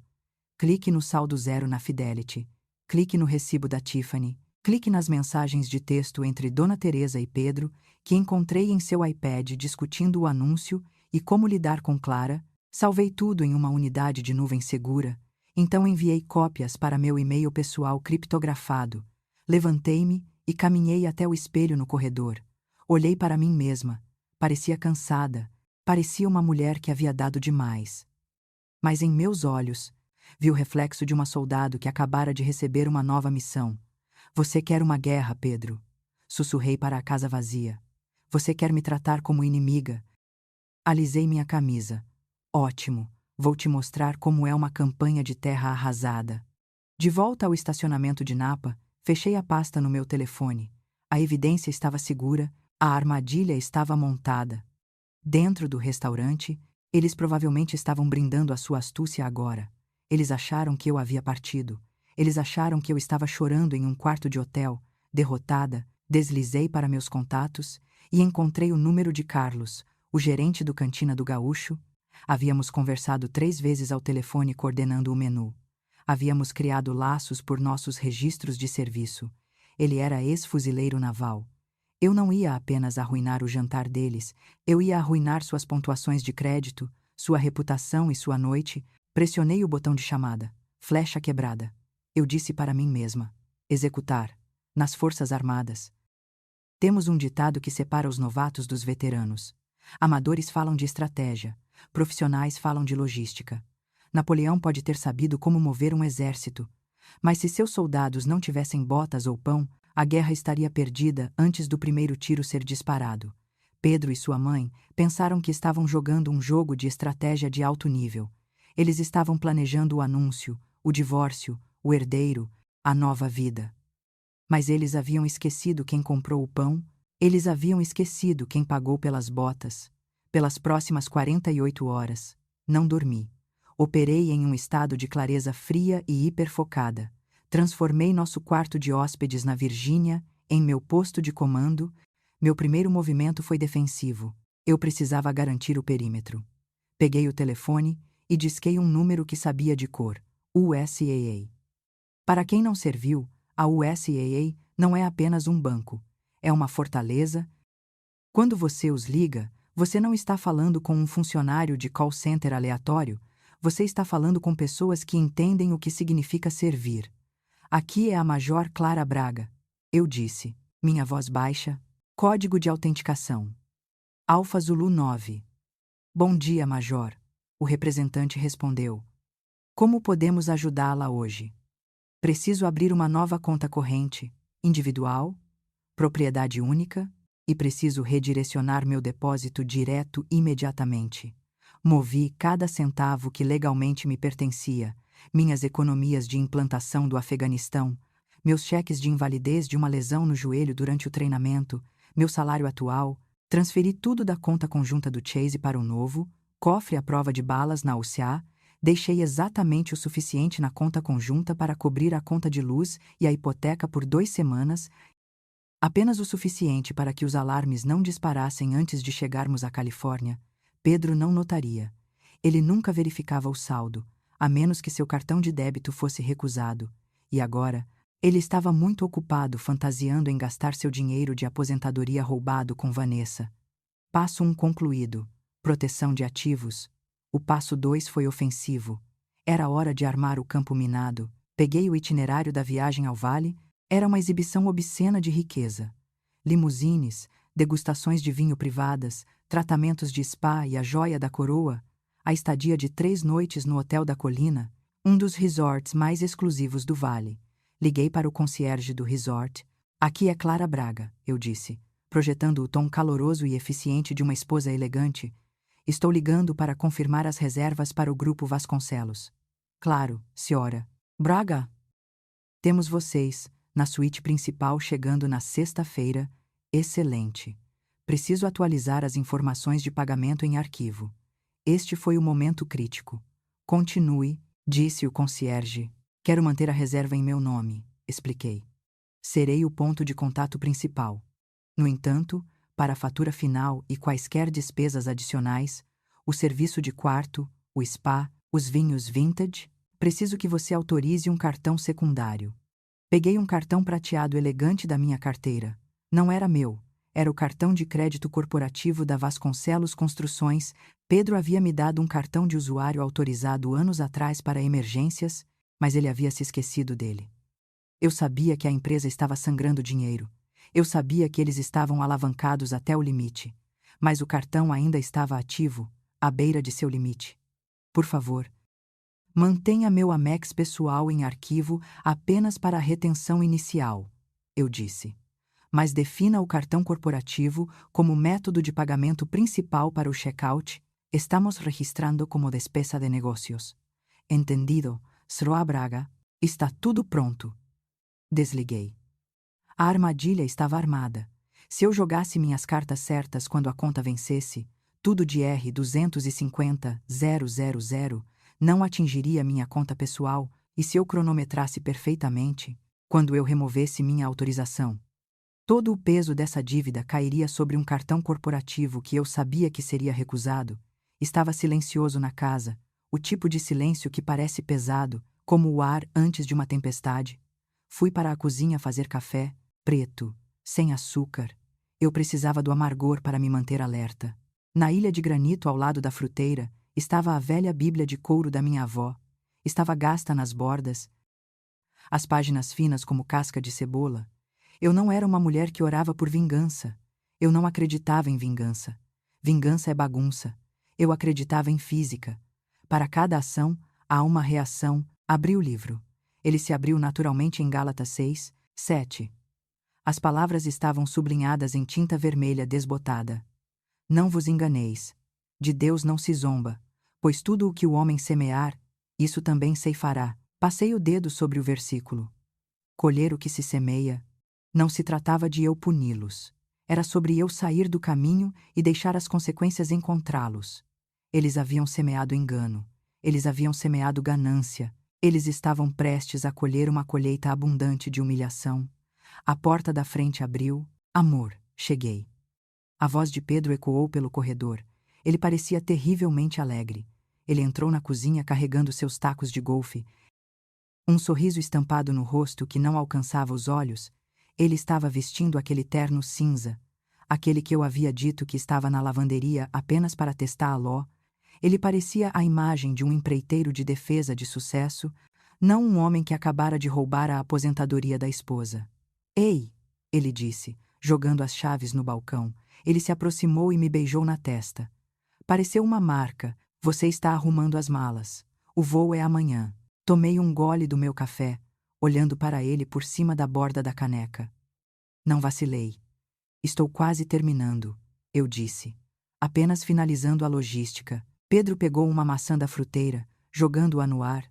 Clique no saldo zero na Fidelity. Clique no recibo da Tiffany. Clique nas mensagens de texto entre Dona Teresa e Pedro, que encontrei em seu iPad discutindo o anúncio e como lidar com Clara. Salvei tudo em uma unidade de nuvem segura. Então enviei cópias para meu e-mail pessoal criptografado. Levantei-me e caminhei até o espelho no corredor. Olhei para mim mesma. Parecia cansada. Parecia uma mulher que havia dado demais. Mas em meus olhos, vi o reflexo de uma soldado que acabara de receber uma nova missão. Você quer uma guerra, Pedro? Sussurrei para a casa vazia. Você quer me tratar como inimiga? Alisei minha camisa. Ótimo, vou te mostrar como é uma campanha de terra arrasada. De volta ao estacionamento de Napa, fechei a pasta no meu telefone. A evidência estava segura, a armadilha estava montada. Dentro do restaurante, eles provavelmente estavam brindando a sua astúcia agora. Eles acharam que eu havia partido. Eles acharam que eu estava chorando em um quarto de hotel. Derrotada, deslizei para meus contatos e encontrei o número de Carlos, o gerente do Cantina do Gaúcho. Havíamos conversado 3 vezes ao telefone coordenando o menu. Havíamos criado laços por nossos registros de serviço. Ele era ex-fuzileiro naval. Eu não ia apenas arruinar o jantar deles, eu ia arruinar suas pontuações de crédito, sua reputação e sua noite. Pressionei o botão de chamada. Flecha quebrada. Eu disse para mim mesma: executar. Nas Forças Armadas. Temos um ditado que separa os novatos dos veteranos. Amadores falam de estratégia, profissionais falam de logística. Napoleão pode ter sabido como mover um exército, mas se seus soldados não tivessem botas ou pão, a guerra estaria perdida antes do primeiro tiro ser disparado. Pedro e sua mãe pensaram que estavam jogando um jogo de estratégia de alto nível. Eles estavam planejando o anúncio, o divórcio, o herdeiro, a nova vida. Mas eles haviam esquecido quem comprou o pão, eles haviam esquecido quem pagou pelas botas. Pelas próximas 48 horas, não dormi. Operei em um estado de clareza fria e hiperfocada. Transformei nosso quarto de hóspedes na Virgínia em meu posto de comando. Meu primeiro movimento foi defensivo. Eu precisava garantir o perímetro. Peguei o telefone e disquei um número que sabia de cor: USAA. Para quem não serviu, a USAA não é apenas um banco. É uma fortaleza. Quando você os liga, você não está falando com um funcionário de call center aleatório, você está falando com pessoas que entendem o que significa servir. Aqui é a Major Clara Braga, eu disse, minha voz baixa. Código de autenticação. Alfa Zulu 9. Bom dia, Major, o representante respondeu. Como podemos ajudá-la hoje? Preciso abrir uma nova conta corrente, individual, propriedade única, e preciso redirecionar meu depósito direto imediatamente. Movi cada centavo que legalmente me pertencia, minhas economias de implantação do Afeganistão, meus cheques de invalidez de uma lesão no joelho durante o treinamento, meu salário atual. Transferi tudo da conta conjunta do Chase para o novo, cofre à prova de balas na UCA. Deixei exatamente o suficiente na conta conjunta para cobrir a conta de luz e a hipoteca por 2 semanas, apenas o suficiente para que os alarmes não disparassem antes de chegarmos à Califórnia. Pedro não notaria. Ele nunca verificava o saldo, a menos que seu cartão de débito fosse recusado. E agora, ele estava muito ocupado fantasiando em gastar seu dinheiro de aposentadoria roubado com Vanessa. Passo 1 concluído. Proteção de ativos. O passo 2 foi ofensivo. Era hora de armar o campo minado. Peguei o itinerário da viagem ao vale. Era uma exibição obscena de riqueza. Limusines, degustações de vinho privadas, tratamentos de spa e a joia da coroa. A estadia de 3 noites no Hotel da Colina, um dos resorts mais exclusivos do vale. Liguei para o concierge do resort. Aqui é Clara Braga, eu disse, projetando o tom caloroso e eficiente de uma esposa elegante. Estou ligando para confirmar as reservas para o grupo Vasconcelos. Claro, senhora. Braga? Temos vocês, na suíte principal chegando na sexta-feira. Excelente. Preciso atualizar as informações de pagamento em arquivo. Este foi o momento crítico. Continue, disse o concierge. Quero manter a reserva em meu nome, expliquei. Serei o ponto de contato principal. No entanto, para a fatura final e quaisquer despesas adicionais, o serviço de quarto, o spa, os vinhos vintage, preciso que você autorize um cartão secundário. Peguei um cartão prateado elegante da minha carteira. Não era meu, era o cartão de crédito corporativo da Vasconcelos Construções. Pedro havia me dado um cartão de usuário autorizado anos atrás para emergências, mas ele havia se esquecido dele. Eu sabia que a empresa estava sangrando dinheiro. Eu sabia que eles estavam alavancados até o limite. Mas o cartão ainda estava ativo, à beira de seu limite. Por favor, mantenha meu Amex pessoal em arquivo apenas para a retenção inicial, eu disse. Mas defina o cartão corporativo como método de pagamento principal para o checkout. Estamos registrando como despesa de negócios. Entendido, Sroa Braga. Está tudo pronto. Desliguei. A armadilha estava armada. Se eu jogasse minhas cartas certas quando a conta vencesse, tudo de R$250,000 não atingiria minha conta pessoal, e se eu cronometrasse perfeitamente, quando eu removesse minha autorização, todo o peso dessa dívida cairia sobre um cartão corporativo que eu sabia que seria recusado. Estava silencioso na casa, o tipo de silêncio que parece pesado, como o ar antes de uma tempestade. Fui para a cozinha fazer café, preto, sem açúcar. Eu precisava do amargor para me manter alerta. Na ilha de granito ao lado da fruteira, estava a velha Bíblia de couro da minha avó. Estava gasta nas bordas, as páginas finas como casca de cebola. Eu não era uma mulher que orava por vingança. Eu não acreditava em vingança. Vingança é bagunça. Eu acreditava em física. Para cada ação, há uma reação. Abri o livro. Ele se abriu naturalmente em Gálatas 6:7. As palavras estavam sublinhadas em tinta vermelha desbotada. Não vos enganeis. De Deus não se zomba, pois tudo o que o homem semear, isso também ceifará. Passei o dedo sobre o versículo. Colher o que se semeia. Não se tratava de eu puni-los. Era sobre eu sair do caminho e deixar as consequências encontrá-los. Eles haviam semeado engano. Eles haviam semeado ganância. Eles estavam prestes a colher uma colheita abundante de humilhação. A porta da frente abriu. Amor, cheguei. A voz de Pedro ecoou pelo corredor. Ele parecia terrivelmente alegre. Ele entrou na cozinha carregando seus tacos de golfe. Um sorriso estampado no rosto que não alcançava os olhos. Ele estava vestindo aquele terno cinza, aquele que eu havia dito que estava na lavanderia apenas para testar a ló. Ele parecia a imagem de um empreiteiro de defesa de sucesso, não um homem que acabara de roubar a aposentadoria da esposa. Ei, ele disse, jogando as chaves no balcão. Ele se aproximou e me beijou na testa. Pareceu uma marca. Você está arrumando as malas. O voo é amanhã. Tomei um gole do meu café, olhando para ele por cima da borda da caneca. Não vacilei. Estou quase terminando, eu disse. Apenas finalizando a logística. Pedro pegou uma maçã da fruteira, jogando-a no ar.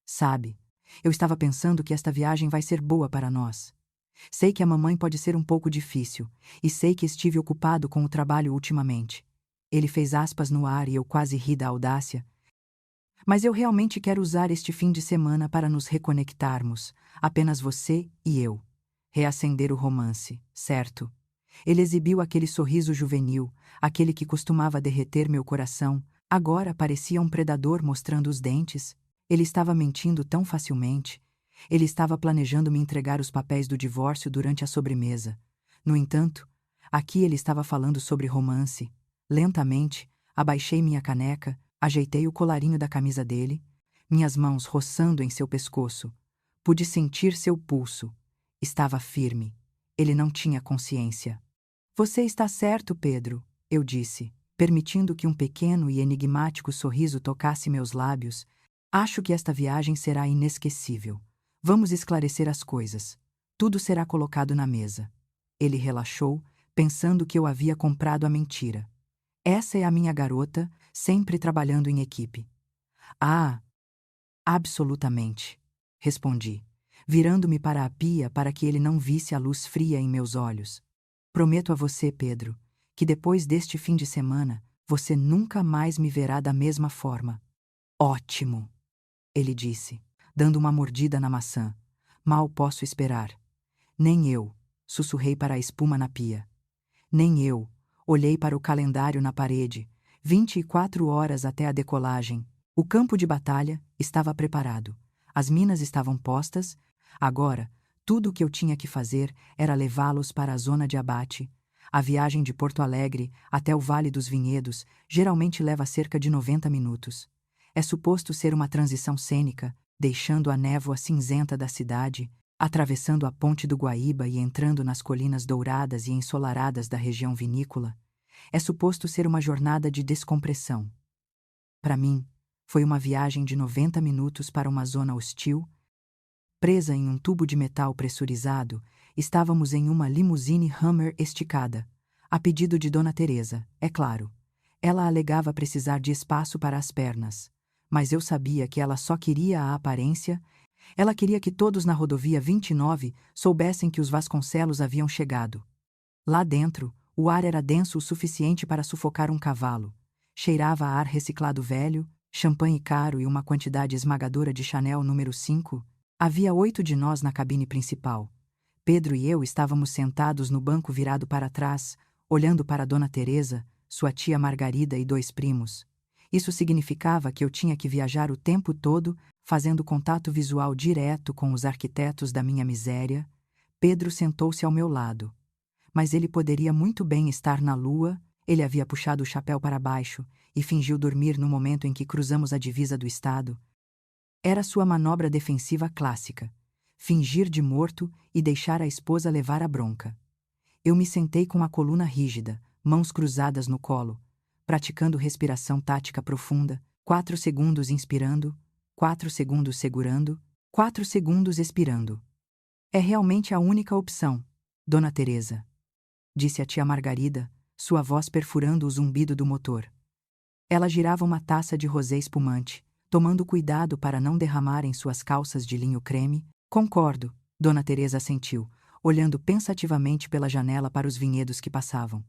Sabe, eu estava pensando que esta viagem vai ser boa para nós. Sei que a mamãe pode ser um pouco difícil, e sei que estive ocupado com o trabalho ultimamente. Ele fez aspas no ar e eu quase ri da audácia. Mas eu realmente quero usar este fim de semana para nos reconectarmos, apenas você e eu. Reacender o romance, certo? Ele exibiu aquele sorriso juvenil, aquele que costumava derreter meu coração, agora parecia um predador mostrando os dentes. Ele estava mentindo tão facilmente. Ele estava planejando me entregar os papéis do divórcio durante a sobremesa. No entanto, aqui ele estava falando sobre romance. Lentamente, abaixei minha caneca, ajeitei o colarinho da camisa dele, minhas mãos roçando em seu pescoço. Pude sentir seu pulso. Estava firme. Ele não tinha consciência. Você está certo, Pedro, eu disse, permitindo que um pequeno e enigmático sorriso tocasse meus lábios. Acho que esta viagem será inesquecível. Vamos esclarecer as coisas. Tudo será colocado na mesa. Ele relaxou, pensando que eu havia comprado a mentira. Essa é a minha garota, sempre trabalhando em equipe. Ah, absolutamente, respondi, virando-me para a pia para que ele não visse a luz fria em meus olhos. Prometo a você, Pedro, que depois deste fim de semana, você nunca mais me verá da mesma forma. Ótimo, ele disse, dando uma mordida na maçã. Mal posso esperar. Nem eu, sussurrei para a espuma na pia. Nem eu, olhei para o calendário na parede. 24 horas até a decolagem. O campo de batalha estava preparado. As minas estavam postas. Agora, tudo o que eu tinha que fazer era levá-los para a zona de abate. A viagem de Porto Alegre até o Vale dos Vinhedos geralmente leva cerca de 90 minutos. É suposto ser uma transição cênica, deixando a névoa cinzenta da cidade, atravessando a ponte do Guaíba e entrando nas colinas douradas e ensolaradas da região vinícola. É suposto ser uma jornada de descompressão. Para mim, foi uma viagem de 90 minutos para uma zona hostil. Presa em um tubo de metal pressurizado, estávamos em uma limusine Hummer esticada, a pedido de Dona Teresa, é claro. Ela alegava precisar de espaço para as pernas, mas eu sabia que ela só queria a aparência. Ela queria que todos na rodovia 29 soubessem que os Vasconcelos haviam chegado. Lá dentro, o ar era denso o suficiente para sufocar um cavalo. Cheirava a ar reciclado velho, champanhe caro e uma quantidade esmagadora de Chanel número 5. Havia 8 de nós na cabine principal. Pedro e eu estávamos sentados no banco virado para trás, olhando para Dona Teresa, sua tia Margarida e 2 primos. Isso significava que eu tinha que viajar o tempo todo, fazendo contato visual direto com os arquitetos da minha miséria. Pedro sentou-se ao meu lado. Mas ele poderia muito bem estar na lua. Ele havia puxado o chapéu para baixo e fingiu dormir no momento em que cruzamos a divisa do estado. Era sua manobra defensiva clássica: fingir de morto e deixar a esposa levar a bronca. Eu me sentei com a coluna rígida, mãos cruzadas no colo, praticando respiração tática profunda, 4 segundos inspirando, 4 segundos segurando, 4 segundos expirando. É realmente a única opção, Dona Teresa, disse a tia Margarida, sua voz perfurando o zumbido do motor. Ela girava uma taça de rosé espumante, tomando cuidado para não derramar em suas calças de linho creme. Concordo, Dona Teresa assentiu, olhando pensativamente pela janela para os vinhedos que passavam.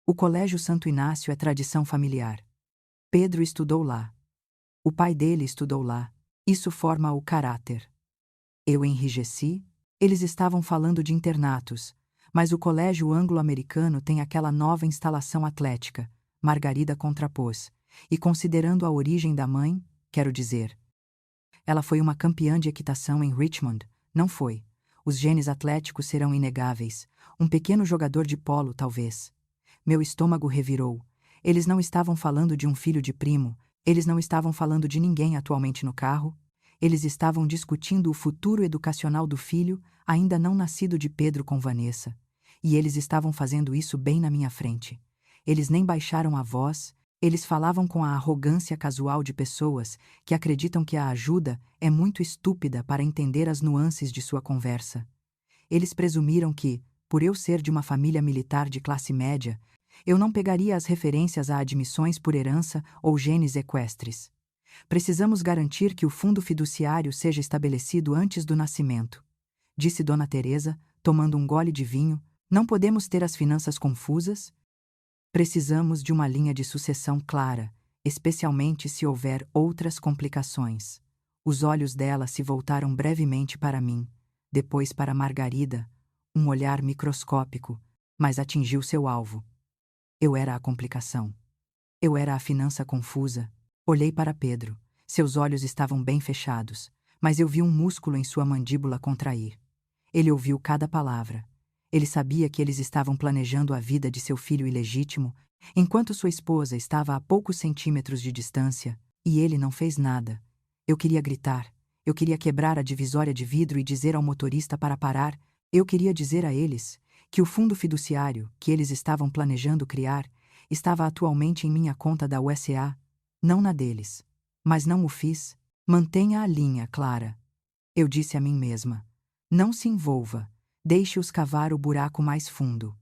O Colégio Santo Inácio é tradição familiar. Pedro estudou lá. O pai dele estudou lá. Isso forma o caráter. Eu enrijeci. Eles estavam falando de internatos, mas o colégio anglo-americano tem aquela nova instalação atlética, Margarida contrapôs, e considerando a origem da mãe, quero dizer. Ela foi uma campeã de equitação em Richmond, não foi? Os genes atléticos serão inegáveis. Um pequeno jogador de polo, talvez. Meu estômago revirou. Eles não estavam falando de um filho de primo, eles não estavam falando de ninguém atualmente no carro. Eles estavam discutindo o futuro educacional do filho, ainda não nascido de Pedro com Vanessa. E eles estavam fazendo isso bem na minha frente. Eles nem baixaram a voz. Eles falavam com a arrogância casual de pessoas que acreditam que a ajuda é muito estúpida para entender as nuances de sua conversa. Eles presumiram que, por eu ser de uma família militar de classe média, eu não pegaria as referências a admissões por herança ou genes equestres. Precisamos garantir que o fundo fiduciário seja estabelecido antes do nascimento, disse Dona Teresa, tomando um gole de vinho. Não podemos ter as finanças confusas? Precisamos de uma linha de sucessão clara, especialmente se houver outras complicações. Os olhos dela se voltaram brevemente para mim, depois para Margarida, um olhar microscópico, mas atingiu seu alvo. Eu era a complicação. Eu era a finança confusa. Olhei para Pedro. Seus olhos estavam bem fechados, mas eu vi um músculo em sua mandíbula contrair. Ele ouviu cada palavra. Ele sabia que eles estavam planejando a vida de seu filho ilegítimo, enquanto sua esposa estava a poucos centímetros de distância, e ele não fez nada. Eu queria gritar. Eu queria quebrar a divisória de vidro e dizer ao motorista para parar. Eu queria dizer a eles que o fundo fiduciário que eles estavam planejando criar estava atualmente em minha conta da USA, não na deles. Mas não o fiz. Mantenha a linha clara. Eu disse a mim mesma. Não se envolva. Deixe-os cavar o buraco mais fundo.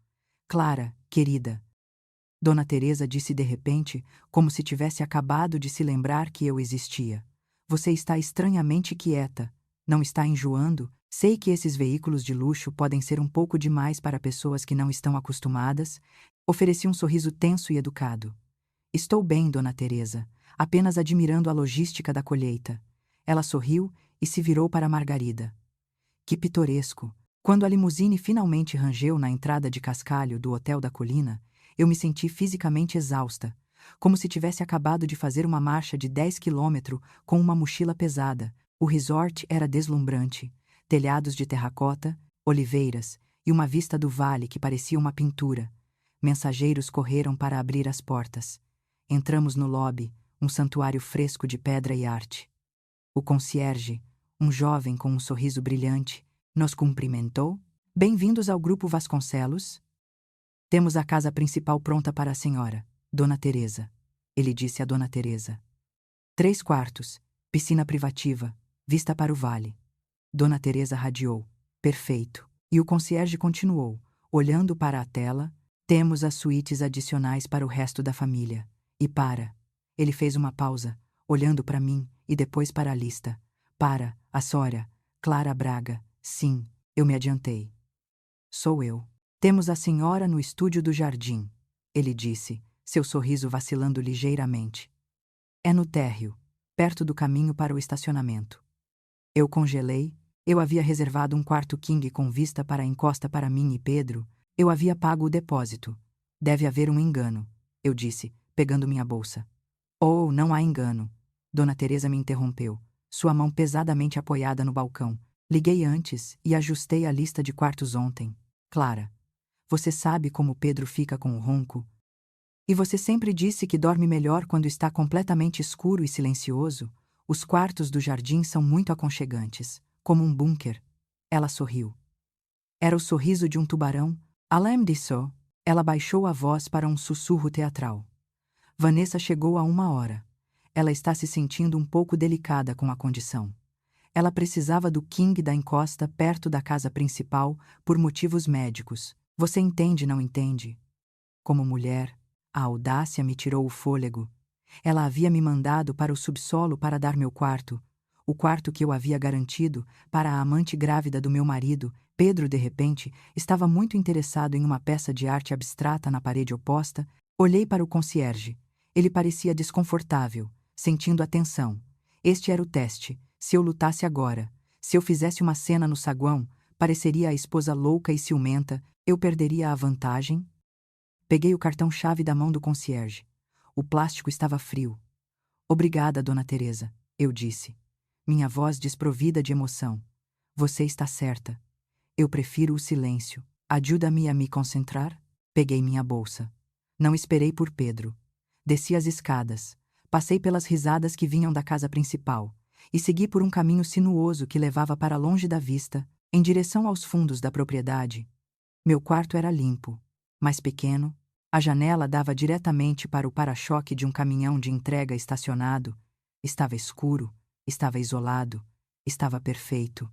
Clara, querida. Dona Teresa disse de repente, como se tivesse acabado de se lembrar que eu existia. Você está estranhamente quieta. Não está enjoando? Sei que esses veículos de luxo podem ser um pouco demais para pessoas que não estão acostumadas. Ofereci um sorriso tenso e educado. Estou bem, Dona Teresa, apenas admirando a logística da colheita. Ela sorriu e se virou para Margarida. Que pitoresco! Quando a limusine finalmente rangeu na entrada de cascalho do Hotel da Colina, eu me senti fisicamente exausta, como se tivesse acabado de fazer uma marcha de 10 quilômetros com uma mochila pesada. O resort era deslumbrante, telhados de terracota, oliveiras e uma vista do vale que parecia uma pintura. Mensageiros correram para abrir as portas. Entramos no lobby, um santuário fresco de pedra e arte. O concierge, um jovem com um sorriso brilhante, nos cumprimentou. Bem-vindos ao Grupo Vasconcelos. Temos a casa principal pronta para a senhora, Dona Teresa. Ele disse a Dona Teresa. 3 quartos, piscina privativa, vista para o vale. Dona Teresa radiou. Perfeito. E o concierge continuou, olhando para a tela. Temos as suítes adicionais para o resto da família. E para. Ele fez uma pausa, olhando para mim e depois para a lista. Para, a Sória, Clara Braga. Sim, eu me adiantei. Sou eu. Temos a senhora no estúdio do jardim, ele disse, seu sorriso vacilando ligeiramente. É no térreo, perto do caminho para o estacionamento. Eu congelei. Eu havia reservado um quarto king com vista para a encosta para mim e Pedro. Eu havia pago o depósito. Deve haver um engano, eu disse, pegando minha bolsa. Oh, não há engano. Dona Teresa me interrompeu, sua mão pesadamente apoiada no balcão. Liguei antes e ajustei a lista de quartos ontem. Clara, você sabe como Pedro fica com o ronco? E você sempre disse que dorme melhor quando está completamente escuro e silencioso. Os quartos do jardim são muito aconchegantes, como um bunker. Ela sorriu. Era o sorriso de um tubarão. Além disso, ela baixou a voz para um sussurro teatral. Vanessa chegou há 1 hora. Ela está se sentindo um pouco delicada com a condição. Ela precisava do king da encosta perto da casa principal por motivos médicos. Você entende, não entende? Como mulher, a audácia me tirou o fôlego. Ela havia me mandado para o subsolo para dar meu quarto, o quarto que eu havia garantido para a amante grávida do meu marido. Pedro, de repente, estava muito interessado em uma peça de arte abstrata na parede oposta. Olhei para o concierge. Ele parecia desconfortável, sentindo a tensão. Este era o teste. Se eu lutasse agora, se eu fizesse uma cena no saguão, pareceria a esposa louca e ciumenta, eu perderia a vantagem? Peguei o cartão-chave da mão do concierge. O plástico estava frio. Obrigada, Dona Teresa, eu disse. Minha voz desprovida de emoção. Você está certa. Eu prefiro o silêncio. Ajuda-me a me concentrar? Peguei minha bolsa. Não esperei por Pedro. Desci as escadas. Passei pelas risadas que vinham da casa principal e segui por um caminho sinuoso que levava para longe da vista, em direção aos fundos da propriedade. Meu quarto era limpo, mas pequeno. A janela dava diretamente para o para-choque de um caminhão de entrega estacionado. Estava escuro, estava isolado, estava perfeito.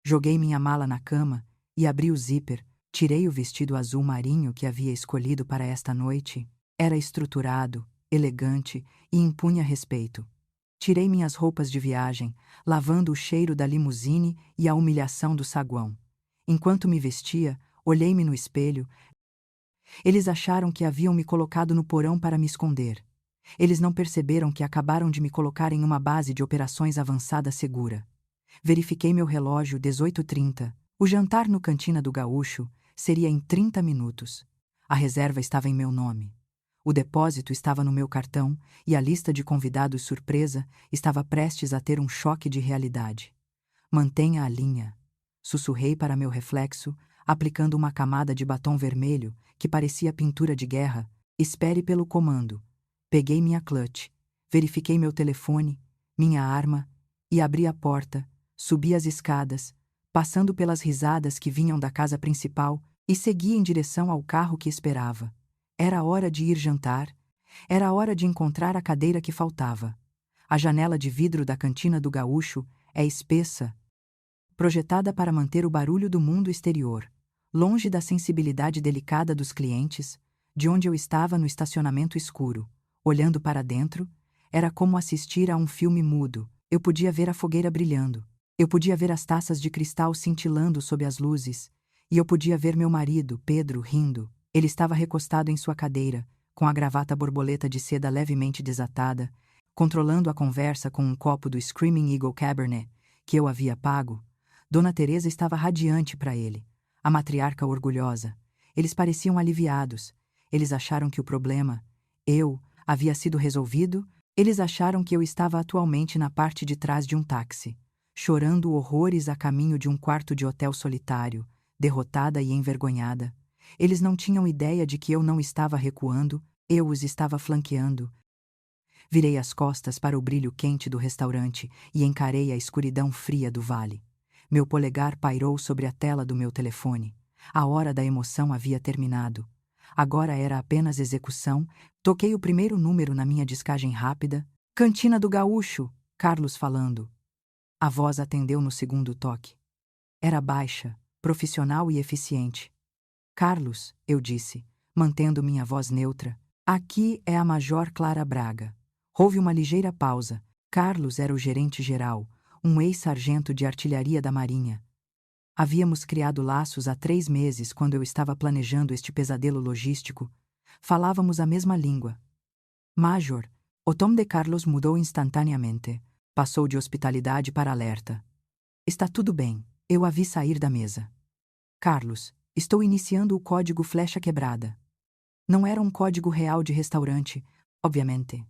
Joguei minha mala na cama e abri o zíper. Tirei o vestido azul marinho que havia escolhido para esta noite. Era estruturado, elegante e impunha respeito. Tirei minhas roupas de viagem, lavando o cheiro da limusine e a humilhação do saguão. Enquanto me vestia, olhei-me no espelho. Eles acharam que haviam me colocado no porão para me esconder. Eles não perceberam que acabaram de me colocar em uma base de operações avançada segura. Verifiquei meu relógio, 18h30. O jantar no Cantina do Gaúcho seria em 30 minutos. A reserva estava em meu nome. O depósito estava no meu cartão e a lista de convidados surpresa estava prestes a ter um choque de realidade. Mantenha a linha. Sussurrei para meu reflexo, aplicando uma camada de batom vermelho que parecia pintura de guerra. Espere pelo comando. Peguei minha clutch, verifiquei meu telefone, minha arma e abri a porta. Subi as escadas, passando pelas risadas que vinham da casa principal e segui em direção ao carro que esperava. Era hora de ir jantar. Era hora de encontrar a cadeira que faltava. A janela de vidro da Cantina do Gaúcho é espessa, projetada para manter o barulho do mundo exterior, longe da sensibilidade delicada dos clientes. De onde eu estava no estacionamento escuro, olhando para dentro, era como assistir a um filme mudo. Eu podia ver a fogueira brilhando. Eu podia ver as taças de cristal cintilando sob as luzes. E eu podia ver meu marido, Pedro, rindo. Ele estava recostado em sua cadeira, com a gravata borboleta de seda levemente desatada, controlando a conversa com um copo do Screaming Eagle Cabernet, que eu havia pago. Dona Teresa estava radiante para ele, a matriarca orgulhosa. Eles pareciam aliviados. Eles acharam que o problema, eu, Havia sido resolvido? Eles acharam que eu estava atualmente na parte de trás de um táxi, chorando horrores a caminho de um quarto de hotel solitário, derrotada e envergonhada. Eles não tinham ideia de que eu não estava recuando, eu os estava flanqueando. Virei as costas para o brilho quente do restaurante e encarei a escuridão fria do vale. Meu polegar pairou sobre a tela do meu telefone. A hora da emoção havia terminado. Agora era apenas execução. Toquei o primeiro número na minha discagem rápida. Cantina do Gaúcho, Carlos falando. A voz atendeu no segundo toque. Era baixa, profissional e eficiente. Carlos, eu disse, mantendo minha voz neutra. Aqui é a Major Clara Braga. Houve uma ligeira pausa. Carlos era o gerente-geral, um ex-sargento de artilharia da Marinha. Havíamos criado laços há 3 meses quando eu estava planejando este pesadelo logístico. Falávamos a mesma língua. Major, o tom de Carlos mudou instantaneamente. Passou de hospitalidade para alerta. Está tudo bem, eu a vi sair da mesa. Carlos, estou iniciando o código Flecha Quebrada. Não era um código real de restaurante, obviamente.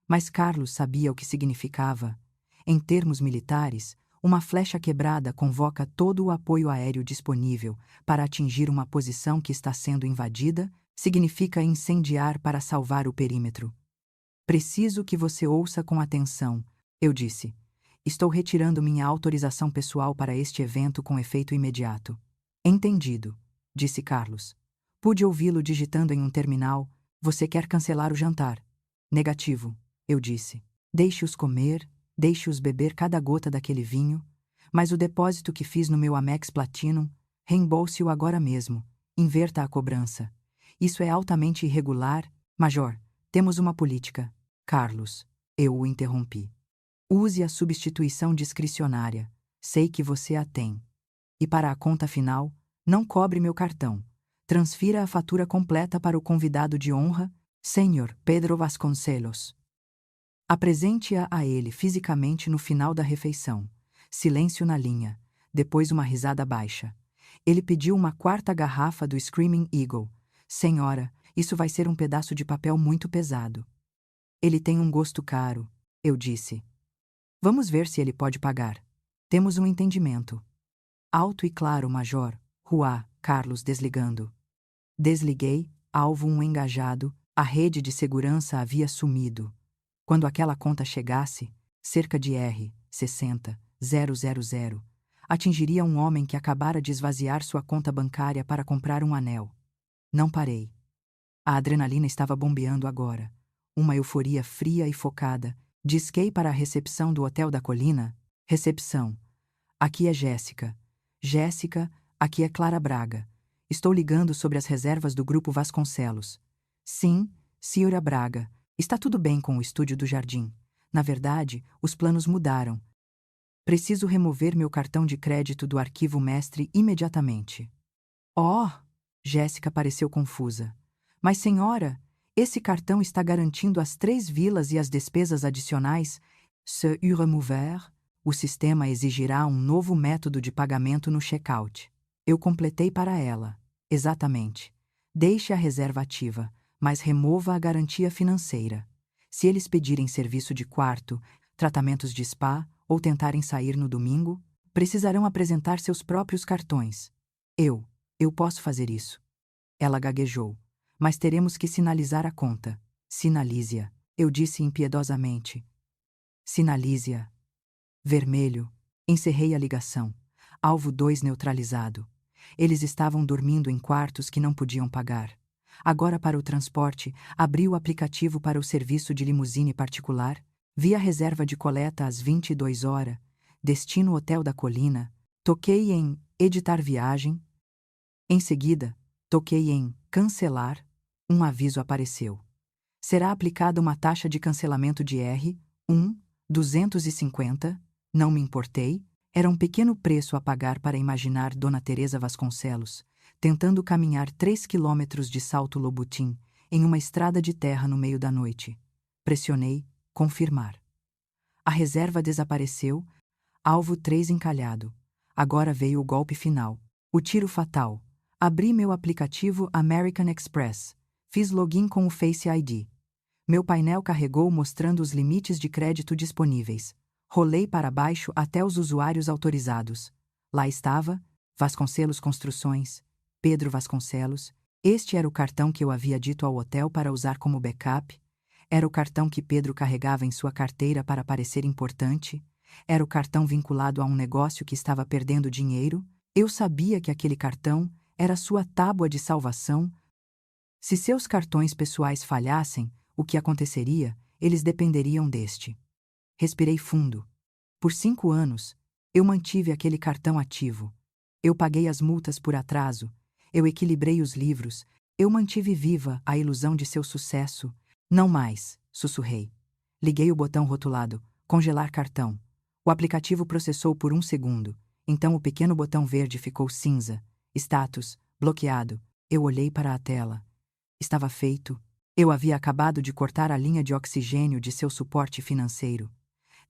Mas Carlos sabia o que significava. Em termos militares, uma flecha quebrada convoca todo o apoio aéreo disponível para atingir uma posição que está sendo invadida, significa incendiar para salvar o perímetro. Preciso que você ouça com atenção, eu disse. Estou retirando minha autorização pessoal para este evento com efeito imediato. Entendido, disse Carlos. Pude ouvi-lo digitando em um terminal. Você quer cancelar o jantar? Negativo, eu disse. Deixe-os comer, deixe-os beber cada gota daquele vinho, mas o depósito que fiz no meu Amex Platinum, reembolse-o agora mesmo. Inverta a cobrança. Isso é altamente irregular. Major, temos uma política. Carlos, eu o interrompi. Use a substituição discricionária. Sei que você a tem. E para a conta final, não cobre meu cartão. Transfira a fatura completa para o convidado de honra, Sr. Pedro Vasconcelos. Apresente-a a ele fisicamente no final da refeição. Silêncio na linha. Depois uma risada baixa. Ele pediu uma 4ª garrafa do Screaming Eagle. Senhora, isso vai ser um pedaço de papel muito pesado. Ele tem um gosto caro, eu disse. Vamos ver se ele pode pagar. Temos um entendimento. Alto e claro, Major. Ruá, Carlos desligando. Desliguei, alvo engajado, a rede de segurança havia sumido. Quando aquela conta chegasse, cerca de R$60,000, atingiria um homem que acabara de esvaziar sua conta bancária para comprar um anel. Não parei. A adrenalina estava bombeando agora. Uma euforia fria e focada. Disquei para a recepção do Hotel da Colina. Recepção. Aqui é Jéssica. Jéssica, aqui é Clara Braga. Estou ligando sobre as reservas do Grupo Vasconcelos. Sim, Senhora Braga. Está tudo bem com o estúdio do jardim. Na verdade, os planos mudaram. Preciso remover meu cartão de crédito do arquivo mestre imediatamente. Oh! Jéssica pareceu confusa. Mas, senhora, esse cartão está garantindo as 3 vilas e as despesas adicionais. Se o remover, o sistema exigirá um novo método de pagamento no check-out. Eu completei para ela. Exatamente. Deixe a reserva ativa, mas remova a garantia financeira. Se eles pedirem serviço de quarto, tratamentos de spa ou tentarem sair no domingo, precisarão apresentar seus próprios cartões. Eu posso fazer isso. Ela gaguejou. Mas teremos que sinalizar a conta. Sinalize-a, eu disse impiedosamente. Sinalize-a. Vermelho. Encerrei a ligação. Alvo 2 neutralizado. Eles estavam dormindo em quartos que não podiam pagar. Agora, para o transporte, abri o aplicativo para o serviço de limusine particular, vi a reserva de coleta às 22 horas, destino Hotel da Colina, toquei em editar viagem. Em seguida, toquei em cancelar. Um aviso apareceu. Será aplicada uma taxa de cancelamento de R$250. Não me importei. Era um pequeno preço a pagar para imaginar Dona Teresa Vasconcelos, tentando caminhar 3 quilômetros de Salto Lobutim, em uma estrada de terra no meio da noite. Pressionei, confirmar. A reserva desapareceu, alvo 3 encalhado. Agora veio o golpe final, o tiro fatal. Abri meu aplicativo American Express. Fiz login com o Face ID. Meu painel carregou mostrando os limites de crédito disponíveis. Rolei para baixo até os usuários autorizados. Lá estava, Vasconcelos Construções, Pedro Vasconcelos. Este era o cartão que eu havia dito ao hotel para usar como backup. Era o cartão que Pedro carregava em sua carteira para parecer importante. Era o cartão vinculado a um negócio que estava perdendo dinheiro. Eu sabia que aquele cartão era sua tábua de salvação. Se seus cartões pessoais falhassem, o que aconteceria? Eles dependeriam deste. Respirei fundo. Por 5 anos, eu mantive aquele cartão ativo. Eu paguei as multas por atraso. Eu equilibrei os livros. Eu mantive viva a ilusão de seu sucesso. Não mais, sussurrei. Liguei o botão rotulado, congelar cartão. O aplicativo processou por 1 segundo. Então o pequeno botão verde ficou cinza. Status, bloqueado. Eu olhei para a tela. Estava feito. Eu havia acabado de cortar a linha de oxigênio de seu suporte financeiro.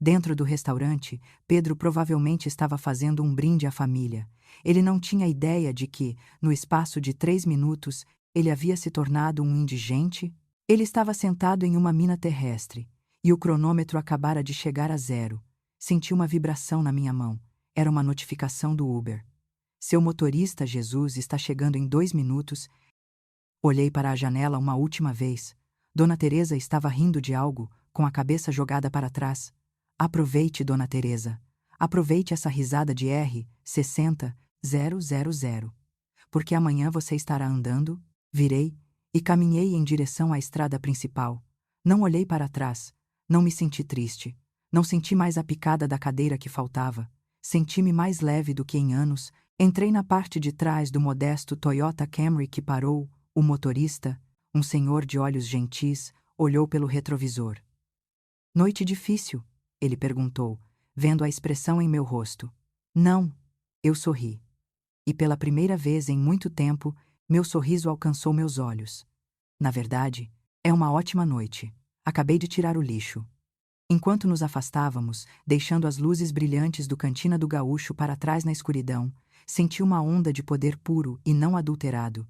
Dentro do restaurante, Pedro provavelmente estava fazendo um brinde à família. Ele não tinha ideia de que, no espaço de 3 minutos, ele havia se tornado um indigente. Ele estava sentado em uma mina terrestre, e o cronômetro acabara de chegar a 0. Senti uma vibração na minha mão. Era uma notificação do Uber. Seu motorista, Jesus, está chegando em 2 minutos. Olhei para a janela uma última vez. Dona Teresa estava rindo de algo, com a cabeça jogada para trás. Aproveite, Dona Teresa. Aproveite essa risada de R60 000. Porque amanhã você estará andando. Virei e caminhei em direção à estrada principal. Não olhei para trás. Não me senti triste. Não senti mais a picada da cadeira que faltava. Senti-me mais leve do que em anos. Entrei na parte de trás do modesto Toyota Camry que parou. O motorista, um senhor de olhos gentis, olhou pelo retrovisor. Noite difícil? Ele perguntou, vendo a expressão em meu rosto. Não, eu sorri. E pela primeira vez em muito tempo, meu sorriso alcançou meus olhos. Na verdade, é uma ótima noite. Acabei de tirar o lixo. Enquanto nos afastávamos, deixando as luzes brilhantes do Cantina do Gaúcho para trás na escuridão, senti uma onda de poder puro e não adulterado.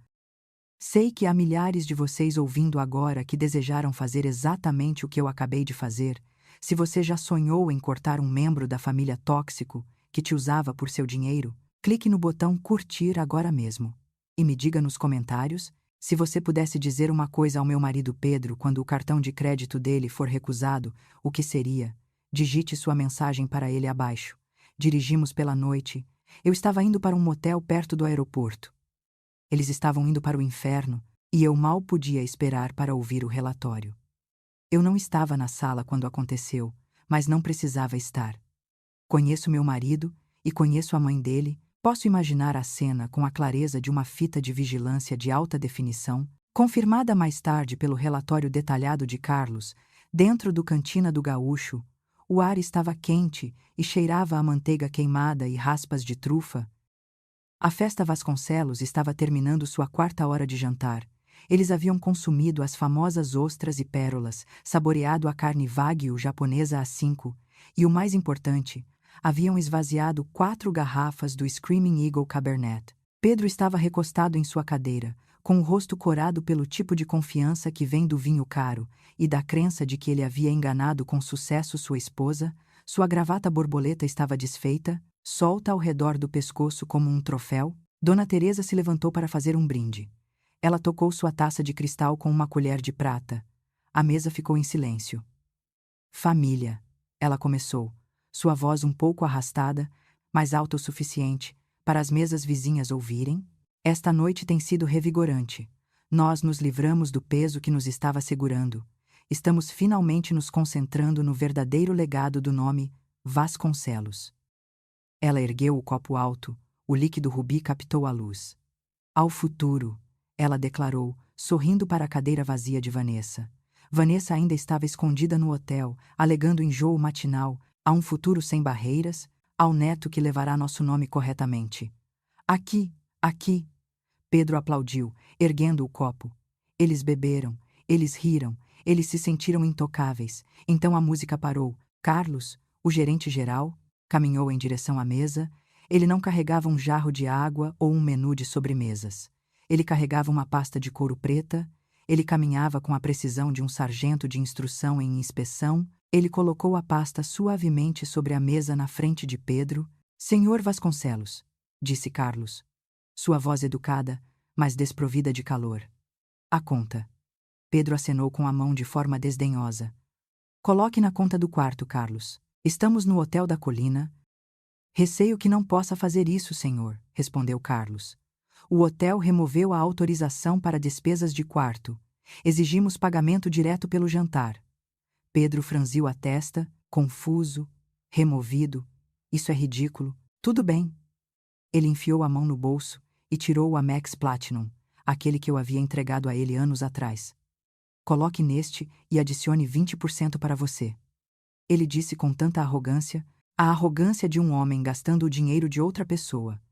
Sei que há milhares de vocês ouvindo agora que desejaram fazer exatamente o que eu acabei de fazer. Se você já sonhou em cortar um membro da família tóxico que te usava por seu dinheiro, clique no botão curtir agora mesmo. E me diga nos comentários, se você pudesse dizer uma coisa ao meu marido Pedro quando o cartão de crédito dele for recusado, o que seria? Digite sua mensagem para ele abaixo. Dirigimos pela noite. Eu estava indo para um motel perto do aeroporto. Eles estavam indo para o inferno, e eu mal podia esperar para ouvir o relatório. Eu não estava na sala quando aconteceu, mas não precisava estar. Conheço meu marido e conheço a mãe dele. Posso imaginar a cena com a clareza de uma fita de vigilância de alta definição, confirmada mais tarde pelo relatório detalhado de Carlos. Dentro do Cantina do Gaúcho, o ar estava quente e cheirava a manteiga queimada e raspas de trufa. A festa Vasconcelos estava terminando sua 4ª hora de jantar. Eles haviam consumido as famosas ostras e pérolas, saboreado a carne wagyu japonesa A5, e o mais importante, haviam esvaziado 4 garrafas do Screaming Eagle Cabernet. Pedro estava recostado em sua cadeira, com o rosto corado pelo tipo de confiança que vem do vinho caro e da crença de que ele havia enganado com sucesso sua esposa. Sua gravata borboleta estava desfeita, solta ao redor do pescoço como um troféu. Dona Teresa se levantou para fazer um brinde. Ela tocou sua taça de cristal com uma colher de prata. A mesa ficou em silêncio. Família, ela começou, sua voz um pouco arrastada, mas alta o suficiente para as mesas vizinhas ouvirem. Esta noite tem sido revigorante. Nós nos livramos do peso que nos estava segurando. Estamos finalmente nos concentrando no verdadeiro legado do nome Vasconcelos. Ela ergueu o copo alto, o líquido rubi captou a luz. Ao futuro, ela declarou, sorrindo para a cadeira vazia de Vanessa. Vanessa ainda estava escondida no hotel, alegando enjoo matinal, a um futuro sem barreiras, ao neto que levará nosso nome corretamente. Aqui, aqui. Pedro aplaudiu, erguendo o copo. Eles beberam, eles riram, eles se sentiram intocáveis. Então a música parou. Carlos, o gerente geral, caminhou em direção à mesa. Ele não carregava um jarro de água ou um menu de sobremesas. Ele carregava uma pasta de couro preta. Ele caminhava com a precisão de um sargento de instrução em inspeção. Ele colocou a pasta suavemente sobre a mesa na frente de Pedro. Senhor Vasconcelos, disse Carlos. Sua voz educada, mas desprovida de calor. A conta. Pedro acenou com a mão de forma desdenhosa. Coloque na conta do quarto, Carlos. Estamos no Hotel da Colina. Receio que não possa fazer isso, senhor, respondeu Carlos. O hotel removeu a autorização para despesas de quarto. Exigimos pagamento direto pelo jantar. Pedro franziu a testa, confuso, removido. Isso é ridículo. Tudo bem. Ele enfiou a mão no bolso e tirou o Amex Platinum, aquele que eu havia entregado a ele anos atrás. Coloque neste e adicione 20% para você. Ele disse com tanta arrogância, a arrogância de um homem gastando o dinheiro de outra pessoa.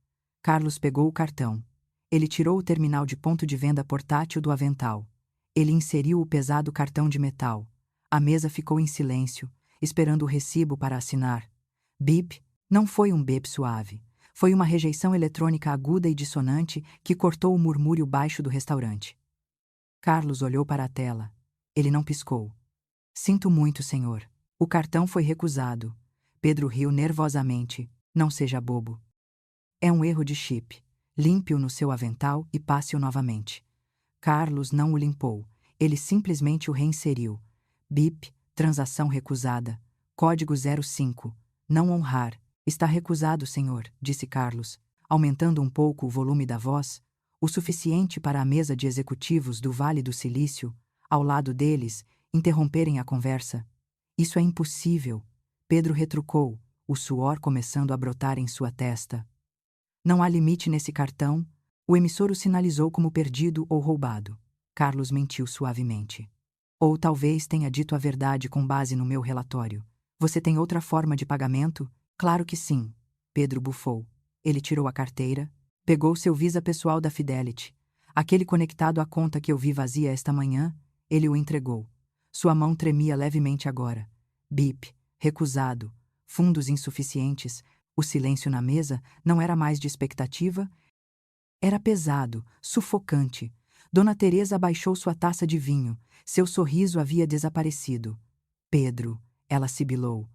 Carlos pegou o cartão. Ele tirou o terminal de ponto de venda portátil do avental. Ele inseriu o pesado cartão de metal. A mesa ficou em silêncio, esperando o recibo para assinar. Bip, não foi um bip suave. Foi uma rejeição eletrônica aguda e dissonante que cortou o murmúrio baixo do restaurante. Carlos olhou para a tela. Ele não piscou. Sinto muito, senhor. O cartão foi recusado. Pedro riu nervosamente. Não seja bobo. É um erro de chip. Limpe-o no seu avental e passe-o novamente. Carlos não o limpou. Ele simplesmente o reinseriu. Bip, transação recusada. Código 05. Não honrar. Está recusado, senhor, disse Carlos, aumentando um pouco o volume da voz, o suficiente para a mesa de executivos do Vale do Silício, ao lado deles, interromperem a conversa. Isso é impossível, Pedro retrucou, o suor começando a brotar em sua testa. Não há limite nesse cartão, o emissor o sinalizou como perdido ou roubado. Carlos mentiu suavemente. Ou talvez tenha dito a verdade com base no meu relatório. Você tem outra forma de pagamento? Claro que sim, Pedro bufou. Ele tirou a carteira, pegou seu Visa pessoal da Fidelity. Aquele conectado à conta que eu vi vazia esta manhã, ele o entregou. Sua mão tremia levemente agora. Bip, recusado, fundos insuficientes. O silêncio na mesa não era mais de expectativa. Era pesado, sufocante. Dona Teresa abaixou sua taça de vinho. Seu sorriso havia desaparecido. Pedro, ela sibilou.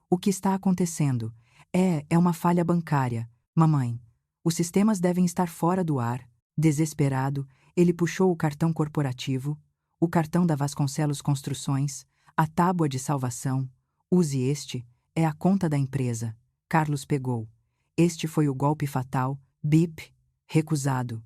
O que está acontecendo? É uma falha bancária. Mamãe, os sistemas devem estar fora do ar. Desesperado, ele puxou o cartão corporativo, o cartão da Vasconcelos Construções, a tábua de salvação. Use este, é a conta da empresa. Carlos pegou. Este foi o golpe fatal. Bip, recusado.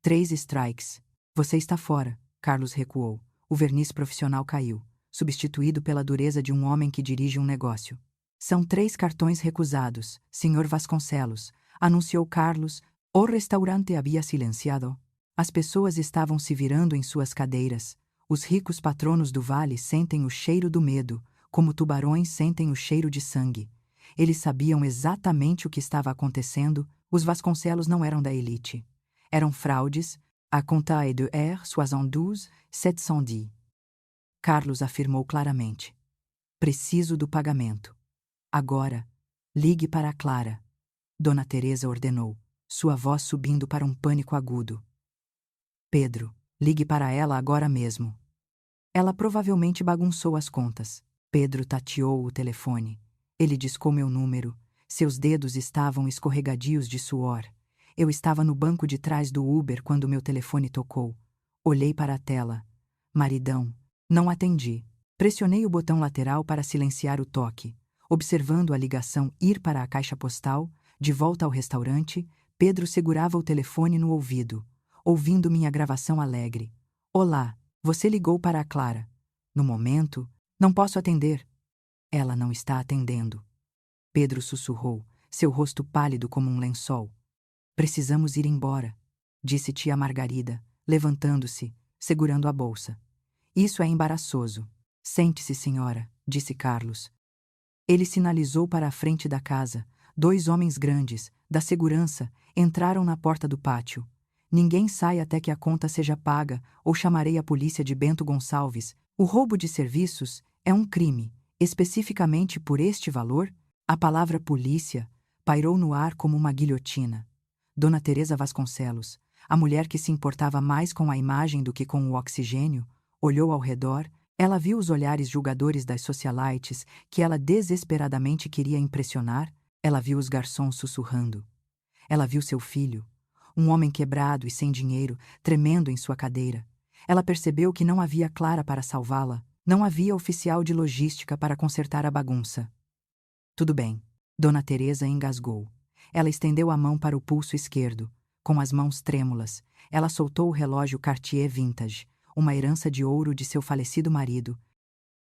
3 strikes. Você está fora. Carlos recuou. O verniz profissional caiu, substituído pela dureza de um homem que dirige um negócio. São 3 cartões recusados, Sr. Vasconcelos, anunciou Carlos. O restaurante havia silenciado. As pessoas estavam se virando em suas cadeiras. Os ricos patronos do vale sentem o cheiro do medo, como tubarões sentem o cheiro de sangue. Eles sabiam exatamente o que estava acontecendo. Os Vasconcelos não eram da elite. Eram fraudes. A conta é de R. 710. Carlos afirmou claramente. Preciso do pagamento. Agora, ligue para a Clara. Dona Teresa ordenou, sua voz subindo para um pânico agudo. Pedro, ligue para ela agora mesmo. Ela provavelmente bagunçou as contas. Pedro tateou o telefone. Ele discou meu número. Seus dedos estavam escorregadios de suor. Eu estava no banco de trás do Uber quando meu telefone tocou. Olhei para a tela. Maridão. Não atendi. Pressionei o botão lateral para silenciar o toque. Observando a ligação ir para a caixa postal, de volta ao restaurante, Pedro segurava o telefone no ouvido, ouvindo minha gravação alegre. Olá, você ligou para a Clara. No momento, não posso atender. Ela não está atendendo. Pedro sussurrou, seu rosto pálido como um lençol. Precisamos ir embora, disse tia Margarida, levantando-se, segurando a bolsa. Isso é embaraçoso. Sente-se, senhora, disse Carlos. Ele sinalizou para a frente da casa. 2 homens grandes, da segurança, entraram na porta do pátio. Ninguém sai até que a conta seja paga, ou chamarei a polícia de Bento Gonçalves. O roubo de serviços é um crime. Especificamente por este valor, a palavra polícia pairou no ar como uma guilhotina. Dona Teresa Vasconcelos, A mulher, que se importava mais com a imagem do que com o oxigênio, olhou ao redor. Ela viu os olhares julgadores das socialites que ela desesperadamente queria impressionar. Ela viu os garçons sussurrando. Ela viu seu filho, um homem quebrado e sem dinheiro, tremendo em sua cadeira. Ela percebeu que não havia Clara para salvá-la, não havia oficial de logística para consertar a bagunça. Tudo bem. Dona Teresa engasgou. Ela estendeu a mão para o pulso esquerdo. Com as mãos trêmulas, ela soltou o relógio Cartier Vintage, uma herança de ouro de seu falecido marido.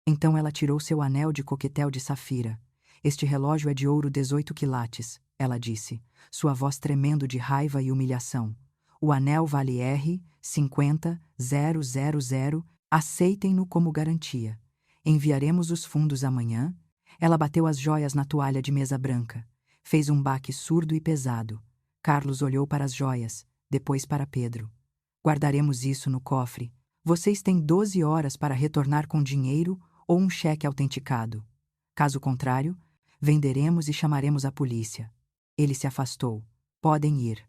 Então ela tirou seu anel de coquetel de safira. Este relógio é de ouro 18 quilates, ela disse, sua voz tremendo de raiva e humilhação. O anel vale R$ 50.000. Aceitem-no como garantia. Enviaremos os fundos amanhã. Ela bateu as joias na toalha de mesa branca. Fez um baque surdo e pesado. Carlos olhou para as joias, depois para Pedro. Guardaremos isso no cofre. Vocês têm 12 horas para retornar com dinheiro ou um cheque autenticado. Caso contrário, venderemos e chamaremos a polícia. Ele se afastou. Podem ir.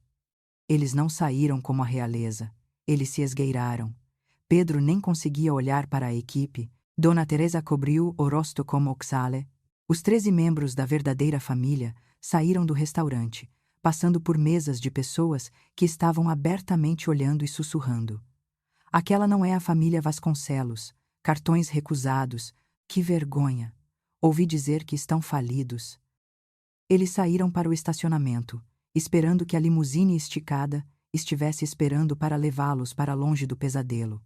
Eles não saíram como a realeza. Eles se esgueiraram. Pedro nem conseguia olhar para a equipe. Dona Teresa cobriu o rosto como oxale. Os 13 membros da verdadeira família saíram do restaurante, passando por mesas de pessoas que estavam abertamente olhando e sussurrando. Aquela não é a família Vasconcelos. Cartões recusados. Que vergonha. Ouvi dizer que estão falidos. Eles saíram para o estacionamento, esperando que a limusine esticada estivesse esperando para levá-los para longe do pesadelo.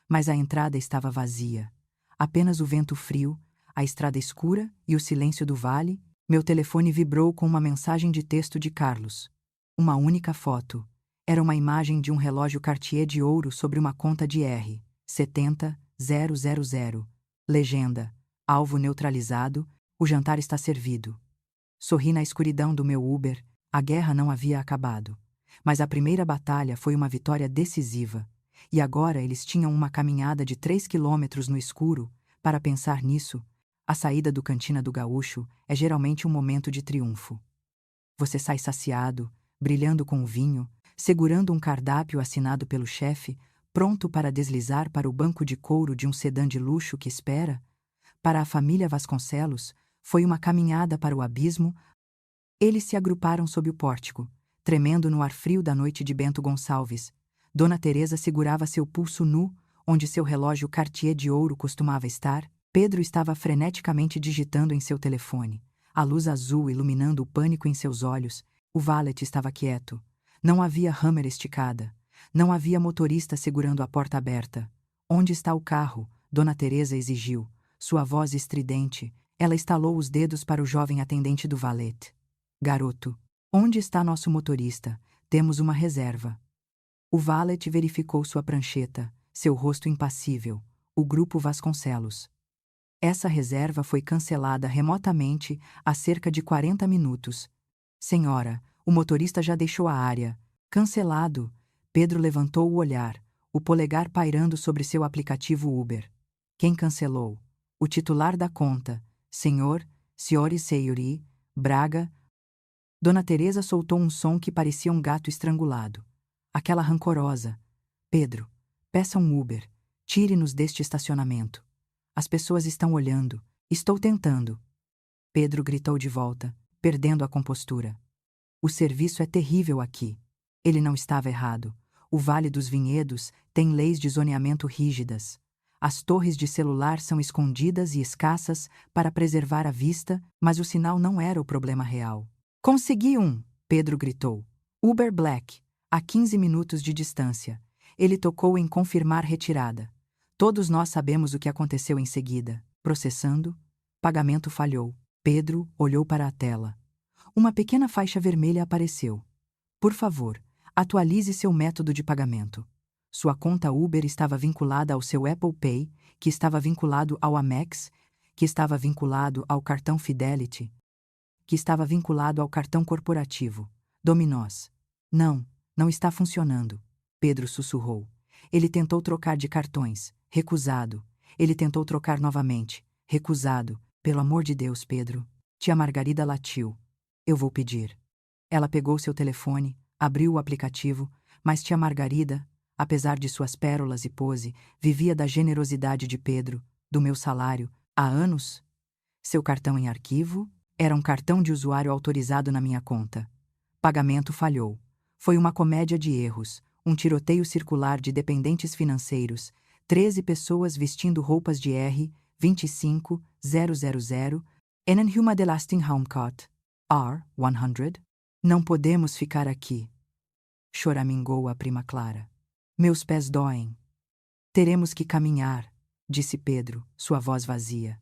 Mas a entrada estava vazia. Apenas o vento frio, a estrada escura e o silêncio do vale. Meu telefone vibrou com uma mensagem de texto de Carlos. Uma única foto. Era uma imagem de um relógio Cartier de ouro sobre uma conta de R$ 70.000. Legenda. Alvo neutralizado. O jantar está servido. Sorri na escuridão do meu Uber. A guerra não havia acabado. Mas a primeira batalha foi uma vitória decisiva. E agora eles tinham uma caminhada de 3 quilômetros no escuro. Para pensar nisso, a saída do Cantina do Gaúcho é geralmente um momento de triunfo. Você sai saciado, brilhando com o vinho, segurando um cardápio assinado pelo chefe, pronto para deslizar para o banco de couro de um sedã de luxo que espera. Para a família Vasconcelos, foi uma caminhada para o abismo. Eles se agruparam sob o pórtico, tremendo no ar frio da noite de Bento Gonçalves. Dona Teresa segurava seu pulso nu, onde seu relógio Cartier de ouro costumava estar. Pedro estava freneticamente digitando em seu telefone, a luz azul iluminando o pânico em seus olhos. O valet estava quieto. Não havia Hammer esticada. Não havia motorista segurando a porta aberta. Onde está o carro? Dona Teresa exigiu. Sua voz estridente. Ela estalou os dedos para o jovem atendente do valet. Garoto, onde está nosso motorista? Temos uma reserva. O valet verificou sua prancheta, seu rosto impassível. O grupo Vasconcelos. Essa reserva foi cancelada remotamente há cerca de 40 minutos. Senhora, o motorista já deixou a área. Cancelado. Pedro levantou o olhar, o polegar pairando sobre seu aplicativo Uber. Quem cancelou? O titular da conta. Senhor Seiuri, Braga. Dona Teresa soltou um som que parecia um gato estrangulado. Aquela rancorosa. Pedro, peça um Uber. Tire-nos deste estacionamento. As pessoas estão olhando. Estou tentando. Pedro gritou de volta, perdendo a compostura. O serviço é terrível aqui. Ele não estava errado. O Vale dos Vinhedos tem leis de zoneamento rígidas. As torres de celular são escondidas e escassas para preservar a vista, mas o sinal não era o problema real. Consegui um! Pedro gritou. Uber Black, a 15 minutos de distância. Ele tocou em confirmar retirada. Todos nós sabemos o que aconteceu em seguida. Processando. Pagamento falhou. Pedro olhou para a tela. Uma pequena faixa vermelha apareceu. Por favor, atualize seu método de pagamento. Sua conta Uber estava vinculada ao seu Apple Pay, que estava vinculado ao Amex, que estava vinculado ao cartão Fidelity, que estava vinculado ao cartão corporativo. Dominós. Não está funcionando. Pedro sussurrou. Ele tentou trocar de cartões. Recusado. Ele tentou trocar novamente. Recusado. Pelo amor de Deus, Pedro. Tia Margarida latiu. Eu vou pedir. Ela pegou seu telefone, abriu o aplicativo, Mas tia Margarida, apesar de suas pérolas e pose, vivia da generosidade de Pedro, do meu salário, há anos. Seu cartão em arquivo era um cartão de usuário autorizado na minha conta. Pagamento falhou. Foi uma comédia de erros, um tiroteio circular de dependentes financeiros, 13 pessoas vestindo roupas de R25000, Enenhuma de Lasting Homecott, R100. Não podemos ficar aqui. Choramingou a prima Clara. Meus pés doem. Teremos que caminhar, disse Pedro, sua voz vazia.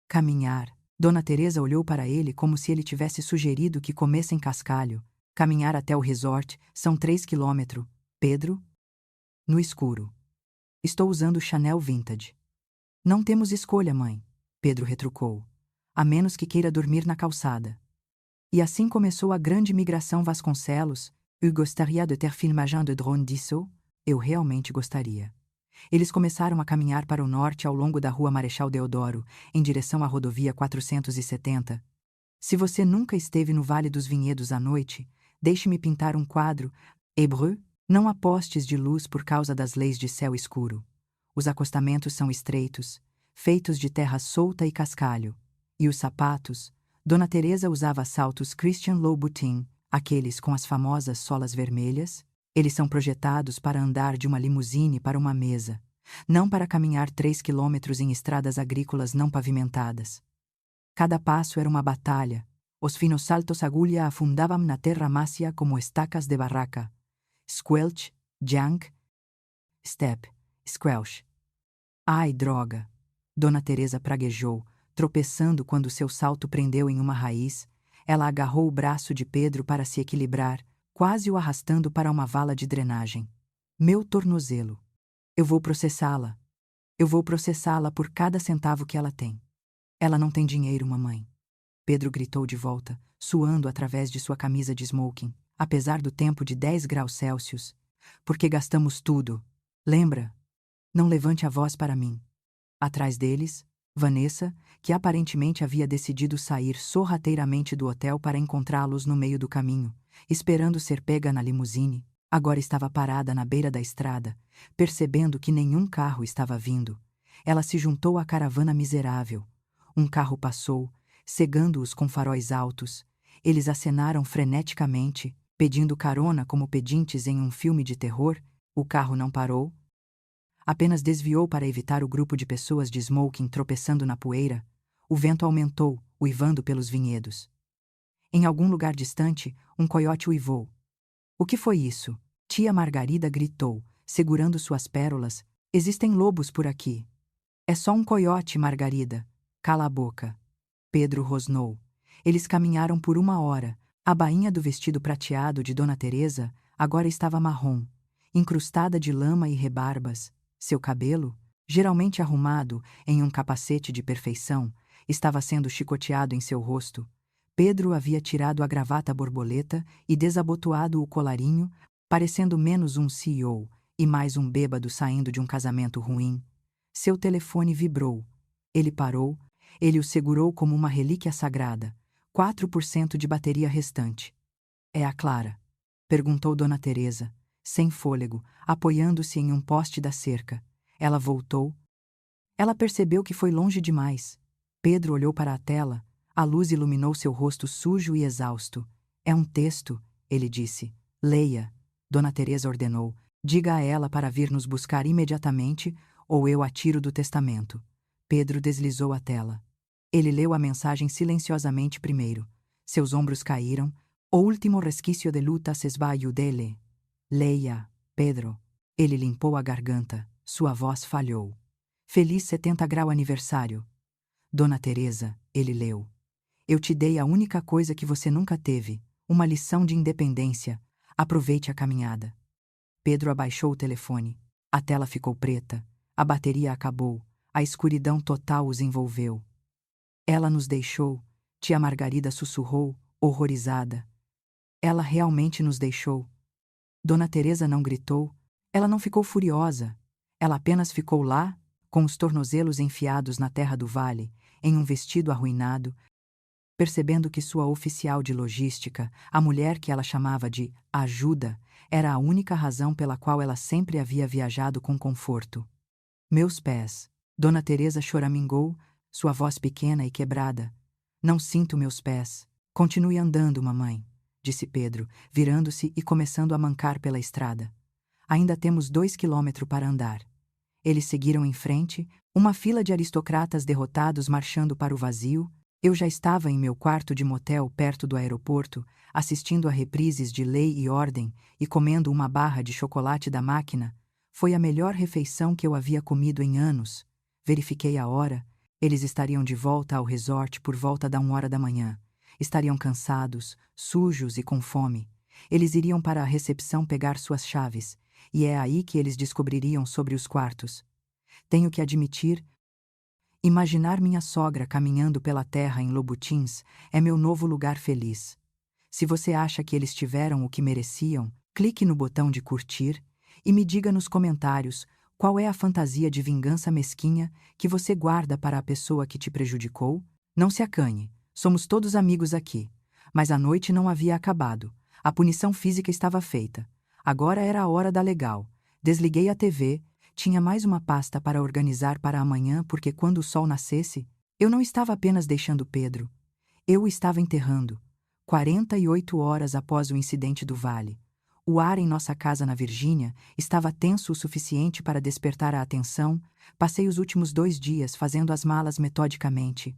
Caminhar. Dona Teresa olhou para ele como se ele tivesse sugerido que comessem cascalho. Caminhar até o resort, são 3 quilômetros. Pedro? No escuro. Estou usando Chanel Vintage. Não temos escolha, mãe, Pedro retrucou. A menos que queira dormir na calçada. E assim começou a grande migração Vasconcelos. Eu gostaria de ter filmagem de drone disso? Eu realmente gostaria. Eles começaram a caminhar para o norte ao longo da rua Marechal Deodoro, em direção à rodovia 470. Se você nunca esteve no Vale dos Vinhedos à noite, deixe-me pintar um quadro. Hébreu, não há postes de luz por causa das leis de céu escuro. Os acostamentos são estreitos, feitos de terra solta e cascalho. E os sapatos? Dona Teresa usava saltos Christian Louboutin, aqueles com as famosas solas vermelhas. Eles são projetados para andar de uma limusine para uma mesa, não para caminhar 3 quilômetros em estradas agrícolas não pavimentadas. Cada passo era uma batalha. Os finos saltos agulha afundavam na terra mácia como estacas de barraca. Squelch, junk, step, squelch. Ai, droga! Dona Teresa praguejou, tropeçando quando seu salto prendeu em uma raiz. Ela agarrou o braço de Pedro para se equilibrar, quase o arrastando para uma vala de drenagem. Meu tornozelo. Eu vou processá-la. Eu vou processá-la por cada centavo que ela tem. Ela não tem dinheiro, mamãe. Pedro gritou de volta, suando através de sua camisa de smoking, apesar do tempo de 10 graus Celsius. Porque gastamos tudo. Lembra? Não levante a voz para mim. Atrás deles, Vanessa, que aparentemente havia decidido sair sorrateiramente do hotel para encontrá-los no meio do caminho, esperando ser pega na limusine, agora estava parada na beira da estrada, percebendo que nenhum carro estava vindo. Ela se juntou à caravana miserável. Um carro passou, cegando-os com faróis altos. Eles acenaram freneticamente, pedindo carona como pedintes em um filme de terror. O carro não parou. Apenas desviou para evitar o grupo de pessoas de smoking tropeçando na poeira. O vento aumentou, uivando pelos vinhedos. Em algum lugar distante, um coiote uivou. O que foi isso? Tia Margarida gritou, segurando suas pérolas. Existem lobos por aqui. É só um coiote, Margarida. Cala a boca. Pedro rosnou. Eles caminharam por 1 hora. A bainha do vestido prateado de Dona Teresa agora estava marrom, incrustada de lama e rebarbas. Seu cabelo, geralmente arrumado em um capacete de perfeição, estava sendo chicoteado em seu rosto. Pedro havia tirado a gravata borboleta e desabotoado o colarinho, parecendo menos um CEO e mais um bêbado saindo de um casamento ruim. Seu telefone vibrou. Ele parou. Ele o segurou como uma relíquia sagrada. 4% de bateria restante. É a Clara? Perguntou Dona Teresa, sem fôlego, apoiando-se em um poste da cerca. Ela voltou. Ela percebeu que foi longe demais. Pedro olhou para a tela. A luz iluminou seu rosto sujo e exausto. É um texto, ele disse. Leia. Dona Teresa ordenou. Diga a ela para vir nos buscar imediatamente, ou eu a tiro do testamento. Pedro deslizou a tela. Ele leu a mensagem silenciosamente primeiro. Seus ombros caíram. O último resquício de luta se esvaiu dele. Leia, Pedro. Ele limpou a garganta. Sua voz falhou. Feliz 70º aniversário. Dona Teresa, ele leu. Eu te dei a única coisa que você nunca teve, uma lição de independência. Aproveite a caminhada. Pedro abaixou o telefone. A tela ficou preta. A bateria acabou. A escuridão total os envolveu. Ela nos deixou, tia Margarida sussurrou, horrorizada. Ela realmente nos deixou. Dona Teresa não gritou. Ela não ficou furiosa. Ela apenas ficou lá, com os tornozelos enfiados na terra do vale, em um vestido arruinado, percebendo que sua oficial de logística, a mulher que ela chamava de ajuda, era a única razão pela qual ela sempre havia viajado com conforto. Meus pés. Dona Teresa choramingou, sua voz pequena e quebrada. Não sinto meus pés. Continue andando, mamãe, disse Pedro, virando-se e começando a mancar pela estrada. Ainda temos 2 quilômetros para andar. Eles seguiram em frente, uma fila de aristocratas derrotados marchando para o vazio. Eu já estava em meu quarto de motel perto do aeroporto, assistindo a reprises de Lei e Ordem e comendo uma barra de chocolate da máquina. Foi a melhor refeição que eu havia comido em anos. Verifiquei a hora. Eles estariam de volta ao resort por volta da 1 hora da manhã. Estariam cansados, sujos e com fome. Eles iriam para a recepção pegar suas chaves, e é aí que eles descobririam sobre os quartos. Tenho que admitir, imaginar minha sogra caminhando pela terra em Lobutins é meu novo lugar feliz. Se você acha que eles tiveram o que mereciam, clique no botão de curtir e me diga nos comentários qual é a fantasia de vingança mesquinha que você guarda para a pessoa que te prejudicou. Não se acanhe, somos todos amigos aqui. Mas a noite não havia acabado. A punição física estava feita. Agora era a hora da legal. Desliguei a TV, tinha mais uma pasta para organizar para amanhã porque quando o sol nascesse, eu não estava apenas deixando Pedro. Eu o estava enterrando. 48 horas após o incidente do vale. O ar em nossa casa na Virgínia estava tenso o suficiente para despertar a atenção. Passei os últimos 2 dias fazendo as malas metodicamente.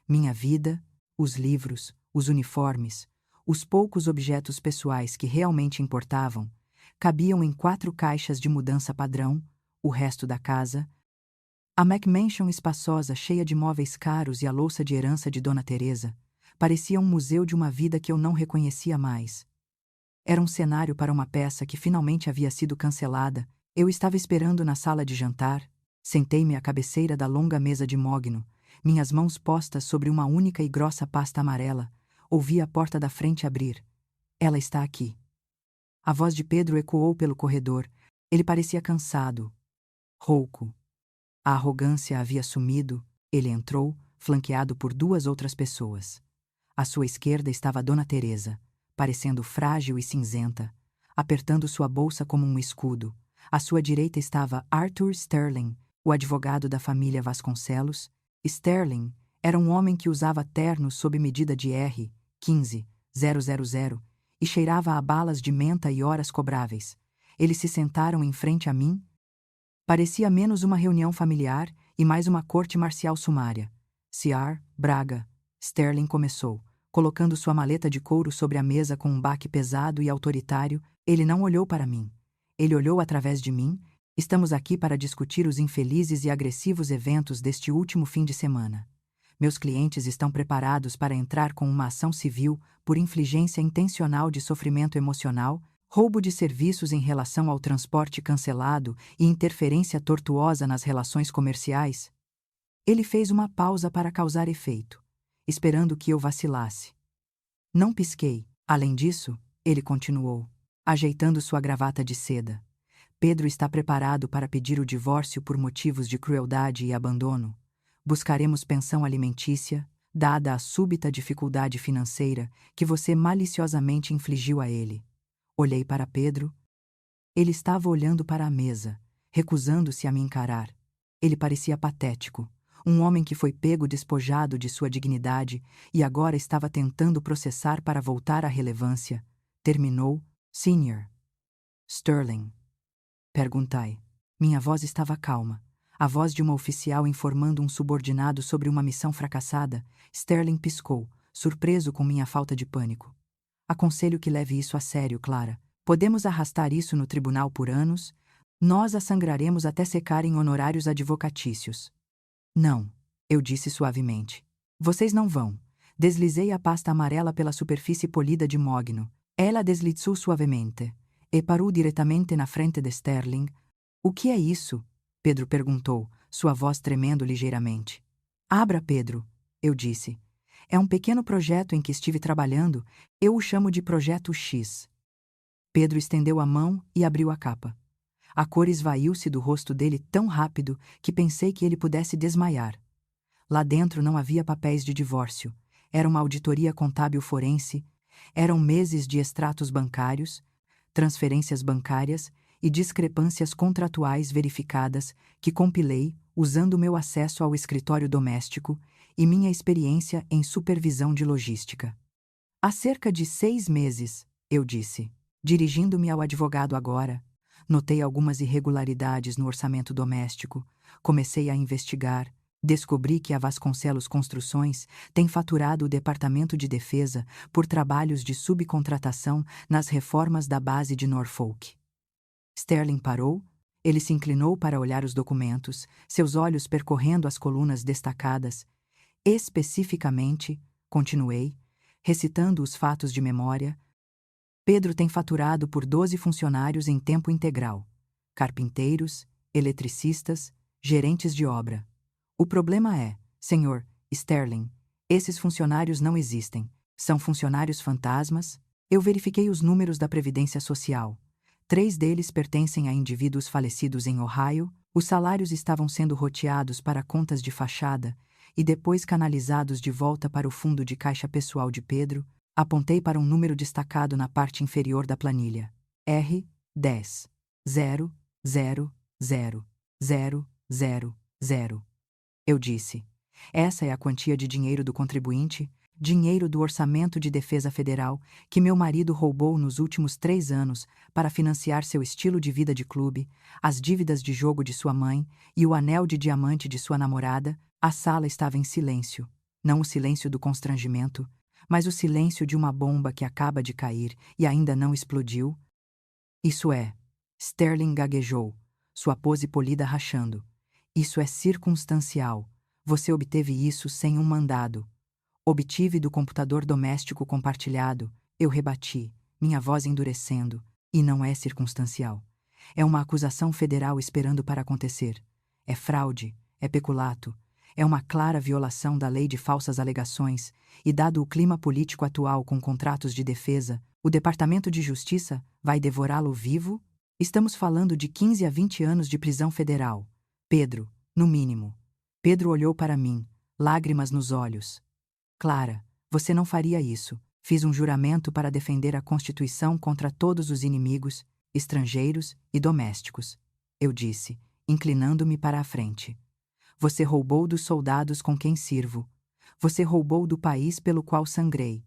Minha vida, os livros, os uniformes, os poucos objetos pessoais que realmente importavam, cabiam em 4 caixas de mudança padrão, o resto da casa. A McMansion espaçosa, cheia de móveis caros e a louça de herança de Dona Teresa, parecia um museu de uma vida que eu não reconhecia mais. Era um cenário para uma peça que finalmente havia sido cancelada. Eu estava esperando na sala de jantar, sentei-me à cabeceira da longa mesa de mogno, minhas mãos postas sobre uma única e grossa pasta amarela, ouvi a porta da frente abrir. Ela está aqui. A voz de Pedro ecoou pelo corredor. Ele parecia cansado, rouco. A arrogância havia sumido. Ele entrou, flanqueado por 2 outras pessoas. À sua esquerda estava Dona Teresa, parecendo frágil e cinzenta, apertando sua bolsa como um escudo. À sua direita estava Arthur Sterling, o advogado da família Vasconcelos. Sterling era um homem que usava terno sob medida de R$15,000 e cheirava a balas de menta e horas cobráveis. Eles se sentaram em frente a mim. Parecia menos uma reunião familiar e mais uma corte marcial sumária. Sr. Braga, Sterling começou, colocando sua maleta de couro sobre a mesa com um baque pesado e autoritário. Ele não olhou para mim. Ele olhou através de mim. Estamos aqui para discutir os infelizes e agressivos eventos deste último fim de semana. Meus clientes estão preparados para entrar com uma ação civil por infligência intencional de sofrimento emocional, roubo de serviços em relação ao transporte cancelado e interferência tortuosa nas relações comerciais. Ele fez uma pausa para causar efeito, esperando que eu vacilasse. Não pisquei. Além disso, ele continuou, ajeitando sua gravata de seda. Pedro está preparado para pedir o divórcio por motivos de crueldade e abandono. Buscaremos pensão alimentícia, dada a súbita dificuldade financeira que você maliciosamente infligiu a ele. Olhei para Pedro. Ele estava olhando para a mesa, recusando-se a me encarar. Ele parecia patético, um homem que foi pego despojado de sua dignidade e agora estava tentando processar para voltar à relevância. Terminou, Sr. Sterling. Perguntai. Minha voz estava calma, a voz de uma oficial informando um subordinado sobre uma missão fracassada. Sterling piscou, surpreso com minha falta de pânico. Aconselho que leve isso a sério, Clara. Podemos arrastar isso no tribunal por anos. Nós a sangraremos até secar em honorários advocatícios. Não, eu disse suavemente. Vocês não vão. Deslizei a pasta amarela pela superfície polida de mogno. Ela deslizou suavemente e parou diretamente na frente de Sterling. O que é isso? Pedro perguntou, sua voz tremendo ligeiramente. Abra, Pedro, eu disse. É um pequeno projeto em que estive trabalhando. Eu o chamo de Projeto X. Pedro estendeu a mão e abriu a capa. A cor esvaiu-se do rosto dele tão rápido que pensei que ele pudesse desmaiar. Lá dentro não havia papéis de divórcio. Era uma auditoria contábil forense, eram meses de extratos bancários, transferências bancárias e discrepâncias contratuais verificadas que compilei usando meu acesso ao escritório doméstico e minha experiência em supervisão de logística. Há cerca de 6 meses, eu disse, dirigindo-me ao advogado agora, notei algumas irregularidades no orçamento doméstico, comecei a investigar, descobri que a Vasconcelos Construções tem faturado o Departamento de Defesa por trabalhos de subcontratação nas reformas da base de Norfolk. Sterling parou, ele se inclinou para olhar os documentos, seus olhos percorrendo as colunas destacadas. Especificamente, continuei, recitando os fatos de memória, Pedro tem faturado por 12 funcionários em tempo integral, carpinteiros, eletricistas, gerentes de obra. O problema é, Sr. Sterling, esses funcionários não existem, são funcionários fantasmas. Eu verifiquei os números da Previdência Social. 3 deles pertencem a indivíduos falecidos em Ohio, os salários estavam sendo roteados para contas de fachada e depois canalizados de volta para o fundo de caixa pessoal de Pedro. Apontei para um número destacado na parte inferior da planilha. R10 0 0 0 0 0 0. Eu disse. Essa é a quantia de dinheiro do contribuinte, dinheiro do Orçamento de Defesa Federal, que meu marido roubou nos últimos 3 anos para financiar seu estilo de vida de clube, as dívidas de jogo de sua mãe e o anel de diamante de sua namorada. A sala estava em silêncio. Não o silêncio do constrangimento, mas o silêncio de uma bomba que acaba de cair e ainda não explodiu. Isso é, Sterling gaguejou, sua pose polida rachando. Isso é circunstancial. Você obteve isso sem um mandado. Obtive do computador doméstico compartilhado, eu rebati, minha voz endurecendo, e não é circunstancial. É uma acusação federal esperando para acontecer. É fraude, é peculato, é uma clara violação da lei de falsas alegações, e dado o clima político atual com contratos de defesa, o Departamento de Justiça vai devorá-lo vivo? Estamos falando de 15 a 20 anos de prisão federal. Pedro, no mínimo. Pedro olhou para mim, lágrimas nos olhos. Clara, você não faria isso. Fiz um juramento para defender a Constituição contra todos os inimigos, estrangeiros e domésticos. Eu disse, inclinando-me para a frente. Você roubou dos soldados com quem sirvo. Você roubou do país pelo qual sangrei.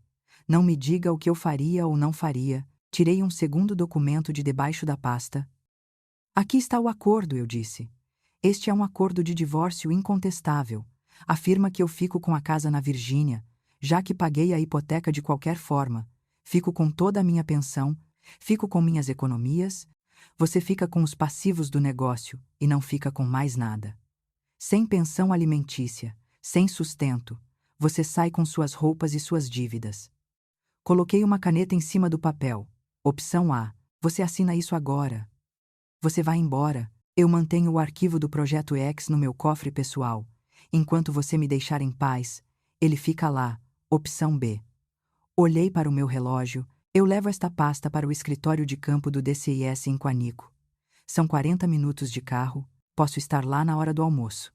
Não me diga o que eu faria ou não faria. Tirei um segundo documento de debaixo da pasta. Aqui está o acordo, eu disse. Este é um acordo de divórcio incontestável. Afirma que eu fico com a casa na Virgínia, já que paguei a hipoteca de qualquer forma. Fico com toda a minha pensão, fico com minhas economias. Você fica com os passivos do negócio e não fica com mais nada. Sem pensão alimentícia, sem sustento, você sai com suas roupas e suas dívidas. Coloquei uma caneta em cima do papel. Opção A. Você assina isso agora. Você vai embora. Eu mantenho o arquivo do Projeto X no meu cofre pessoal. Enquanto você me deixar em paz, ele fica lá. Opção B. Olhei para o meu relógio. Eu levo esta pasta para o escritório de campo do DCIS em Quantico. São 40 minutos de carro. Posso estar lá na hora do almoço.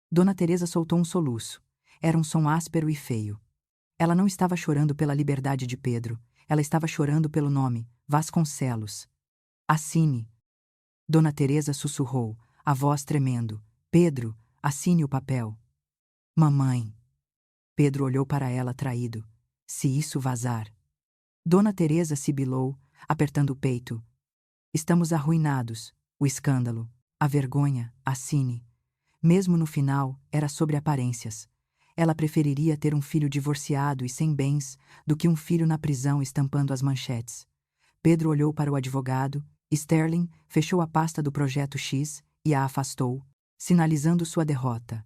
Dona Teresa soltou um soluço. Era um som áspero e feio. Ela não estava chorando pela liberdade de Pedro. Ela estava chorando pelo nome, Vasconcelos. Assine. Dona Teresa sussurrou, a voz tremendo. Pedro, assine o papel. Mamãe. Pedro olhou para ela traído. Se isso vazar. Dona Teresa sibilou, apertando o peito. Estamos arruinados. O escândalo, a vergonha, assine. Mesmo no final, era sobre aparências. Ela preferiria ter um filho divorciado e sem bens do que um filho na prisão estampando as manchetes. Pedro olhou para o advogado. Sterling fechou a pasta do Projeto X e a afastou, sinalizando sua derrota.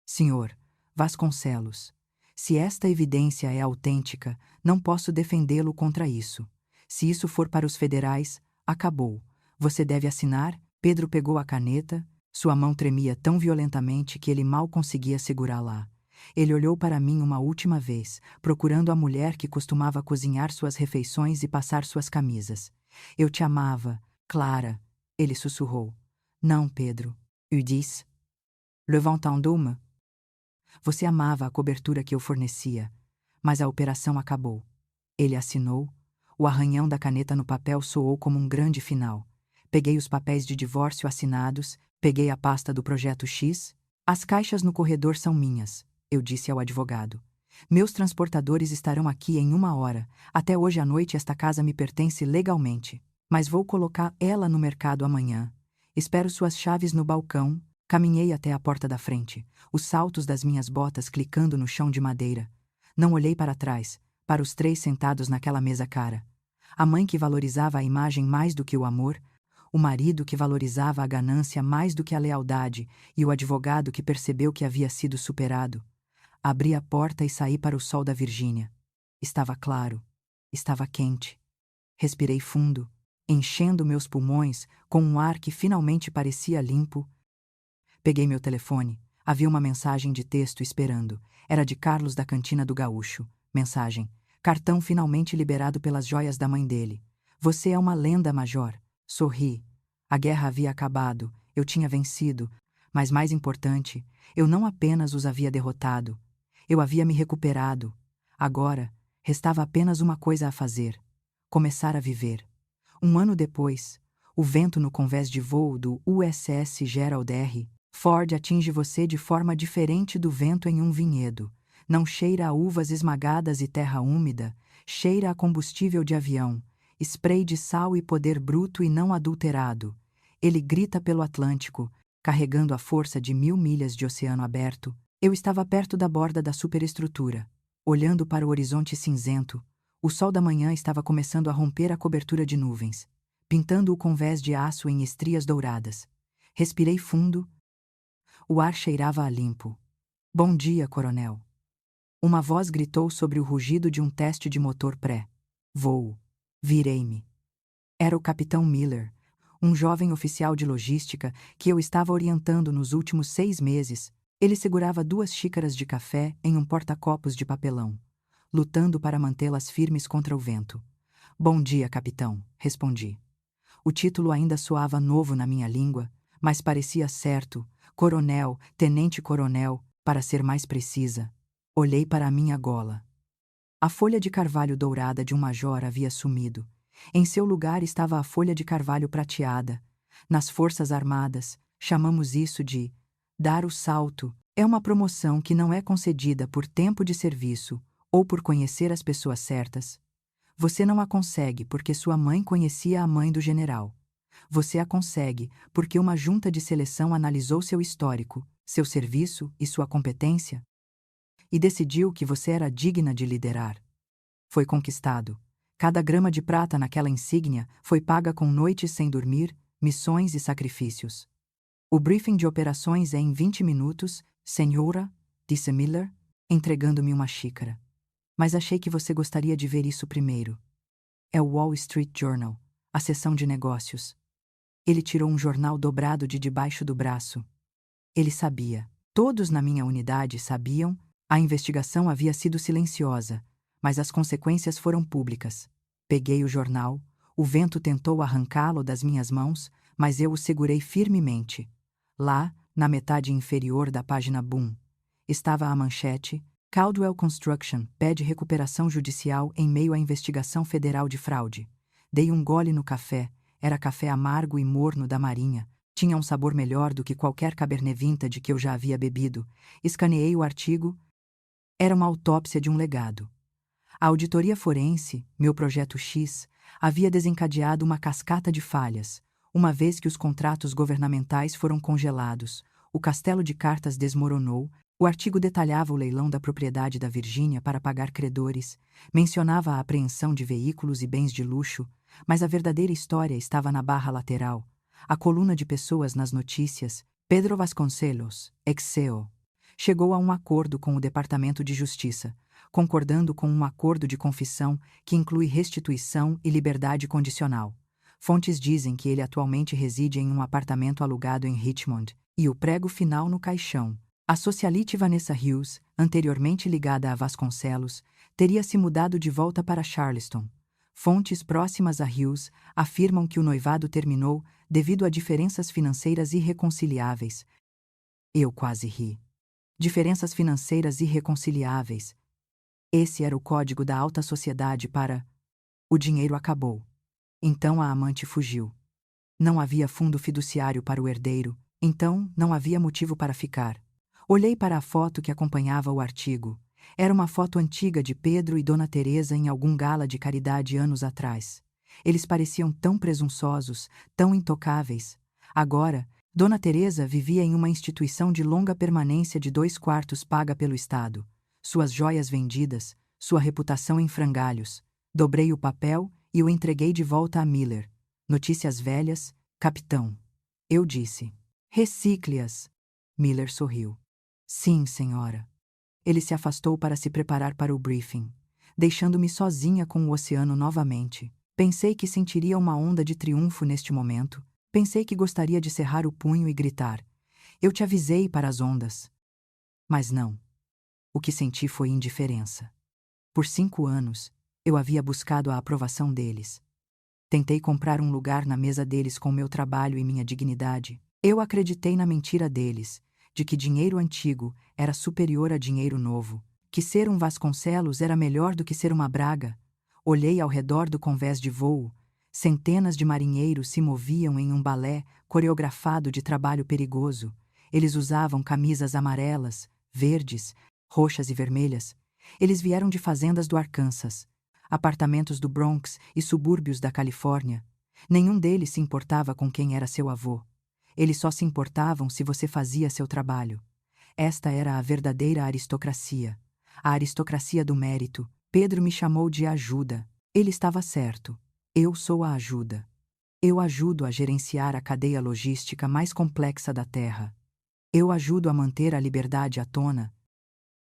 Senhor Vasconcelos, se esta evidência é autêntica, não posso defendê-lo contra isso. Se isso for para os federais, acabou. Você deve assinar. Pedro pegou a caneta, sua mão tremia tão violentamente que ele mal conseguia segurá-la. Ele olhou para mim uma última vez, procurando a mulher que costumava cozinhar suas refeições e passar suas camisas. Eu te amava, Clara, ele sussurrou. Não, Pedro. Eu disse. Levantando-me. Você amava a cobertura que eu fornecia, mas a operação acabou. Ele assinou. O arranhão da caneta no papel soou como um grande final. Peguei os papéis de divórcio assinados, peguei a pasta do Projeto X. As caixas no corredor são minhas, eu disse ao advogado. Meus transportadores estarão aqui em 1 hora. Até hoje à noite esta casa me pertence legalmente. Mas vou colocar ela no mercado amanhã. Espero suas chaves no balcão. Caminhei até a porta da frente, os saltos das minhas botas clicando no chão de madeira. Não olhei para trás, para os 3 sentados naquela mesa cara. A mãe que valorizava a imagem mais do que o amor, o marido que valorizava a ganância mais do que a lealdade e o advogado que percebeu que havia sido superado. Abri a porta e saí para o sol da Virgínia. Estava claro, estava quente. Respirei fundo, enchendo meus pulmões com um ar que finalmente parecia limpo. Peguei meu telefone. Havia uma mensagem de texto esperando. Era de Carlos da Cantina do Gaúcho. Mensagem: cartão finalmente liberado pelas joias da mãe dele. Você é uma lenda, Major. Sorri. A guerra havia acabado. Eu tinha vencido. Mas mais importante, eu não apenas os havia derrotado. Eu havia me recuperado. Agora, restava apenas uma coisa a fazer: começar a viver. 1 ano depois, o vento no convés de voo do USS Gerald R. Ford atinge você de forma diferente do vento em um vinhedo. Não cheira a uvas esmagadas e terra úmida, cheira a combustível de avião, spray de sal e poder bruto e não adulterado. Ele grita pelo Atlântico, carregando a força de 1000 milhas de oceano aberto. Eu estava perto da borda da superestrutura, olhando para o horizonte cinzento. O sol da manhã estava começando a romper a cobertura de nuvens, pintando o convés de aço em estrias douradas. Respirei fundo. O ar cheirava a limpo. Bom dia, coronel. Uma voz gritou sobre o rugido de um teste de motor pré-voo. Virei-me. Era o capitão Miller, um jovem oficial de logística que eu estava orientando nos últimos 6 meses. Ele segurava 2 xícaras de café em um porta-copos de papelão, lutando para mantê-las firmes contra o vento. Bom dia, capitão, respondi. O título ainda soava novo na minha língua, mas parecia certo. Coronel, tenente-coronel, para ser mais precisa. Olhei para a minha gola. A folha de carvalho dourada de um major havia sumido. Em seu lugar estava a folha de carvalho prateada. Nas Forças Armadas, chamamos isso de dar o salto. É uma promoção que não é concedida por tempo de serviço ou por conhecer as pessoas certas. Você não a consegue porque sua mãe conhecia a mãe do general. Você a consegue porque uma junta de seleção analisou seu histórico, seu serviço e sua competência e decidiu que você era digna de liderar. Foi conquistado. Cada grama de prata naquela insígnia foi paga com noites sem dormir, missões e sacrifícios. O briefing de operações é em 20 minutos, senhora, disse Miller, entregando-me uma xícara. Mas achei que você gostaria de ver isso primeiro. É o Wall Street Journal, a seção de negócios. Ele tirou um jornal dobrado de debaixo do braço. Ele sabia. Todos na minha unidade sabiam. A investigação havia sido silenciosa, mas as consequências foram públicas. Peguei o jornal. O vento tentou arrancá-lo das minhas mãos, mas eu o segurei firmemente. Lá, na metade inferior da página Boom, estava a manchete: Caldwell Construction pede recuperação judicial em meio à investigação federal de fraude. Dei um gole no café. Era café amargo e morno da Marinha. Tinha um sabor melhor do que qualquer Cabernet Vintage que eu já havia bebido. Escaneei o artigo. Era uma autópsia de um legado. A auditoria forense, meu projeto X, havia desencadeado uma cascata de falhas, uma vez que os contratos governamentais foram congelados, o castelo de cartas desmoronou. O artigo detalhava o leilão da propriedade da Virgínia para pagar credores, mencionava a apreensão de veículos e bens de luxo, mas a verdadeira história estava na barra lateral, a coluna de pessoas nas notícias. Pedro Vasconcelos, ex-CEO, chegou a um acordo com o Departamento de Justiça, concordando com um acordo de confissão que inclui restituição e liberdade condicional. Fontes dizem que ele atualmente reside em um apartamento alugado em Richmond, e o prego final no caixão. A socialite Vanessa Hughes, anteriormente ligada a Vasconcelos, teria se mudado de volta para Charleston. Fontes próximas a Hughes afirmam que o noivado terminou devido a diferenças financeiras irreconciliáveis. Eu quase ri. Diferenças financeiras irreconciliáveis. Esse era o código da alta sociedade para... O dinheiro acabou. Então a amante fugiu. Não havia fundo fiduciário para o herdeiro, então não havia motivo para ficar. Olhei para a foto que acompanhava o artigo. Era uma foto antiga de Pedro e Dona Teresa em algum gala de caridade anos atrás. Eles pareciam tão presunçosos, tão intocáveis. Agora, Dona Teresa vivia em uma instituição de longa permanência de 2/4 paga pelo Estado. Suas joias vendidas, sua reputação em frangalhos. Dobrei o papel e o entreguei de volta a Miller. Notícias velhas, capitão. Eu disse. Recicle-as. Miller sorriu. Sim, senhora. Ele se afastou para se preparar para o briefing, deixando-me sozinha com o oceano novamente. Pensei que sentiria uma onda de triunfo neste momento. Pensei que gostaria de cerrar o punho e gritar. Eu te avisei para as ondas. Mas não. O que senti foi indiferença. Por 5 anos, eu havia buscado a aprovação deles. Tentei comprar um lugar na mesa deles com meu trabalho e minha dignidade. Eu acreditei na mentira deles, de que dinheiro antigo era superior a dinheiro novo, que ser um Vasconcelos era melhor do que ser uma Braga. Olhei ao redor do convés de voo. Centenas de marinheiros se moviam em um balé coreografado de trabalho perigoso. Eles usavam camisas amarelas, verdes, roxas e vermelhas. Eles vieram de fazendas do Arkansas, apartamentos do Bronx e subúrbios da Califórnia. Nenhum deles se importava com quem era seu avô. Eles só se importavam se você fazia seu trabalho. Esta era a verdadeira aristocracia. A aristocracia do mérito. Pedro me chamou de ajuda. Ele estava certo. Eu sou a ajuda. Eu ajudo a gerenciar a cadeia logística mais complexa da Terra. Eu ajudo a manter a liberdade à tona.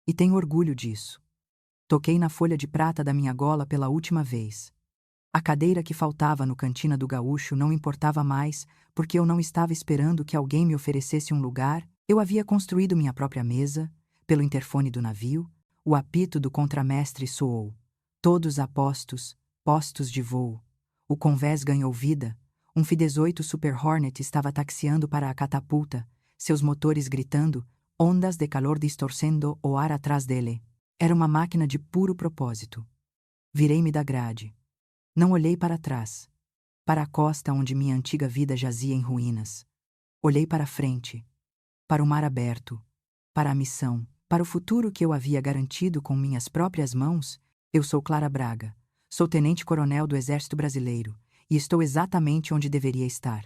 E tenho orgulho disso. Toquei na folha de prata da minha gola pela última vez. A cadeira que faltava no Cantina do Gaúcho não importava mais, porque eu não estava esperando que alguém me oferecesse um lugar. Eu havia construído minha própria mesa. Pelo interfone do navio, o apito do contramestre soou. Todos a postos, postos de voo. O convés ganhou vida. Um F-18 Super Hornet estava taxiando para a catapulta, seus motores gritando, ondas de calor distorcendo o ar atrás dele. Era uma máquina de puro propósito. Virei-me da grade. Não olhei para trás, para a costa onde minha antiga vida jazia em ruínas. Olhei para frente, para o mar aberto, para a missão, para o futuro que eu havia garantido com minhas próprias mãos. Eu sou Clara Braga, sou tenente-coronel do Exército Brasileiro, e estou exatamente onde deveria estar.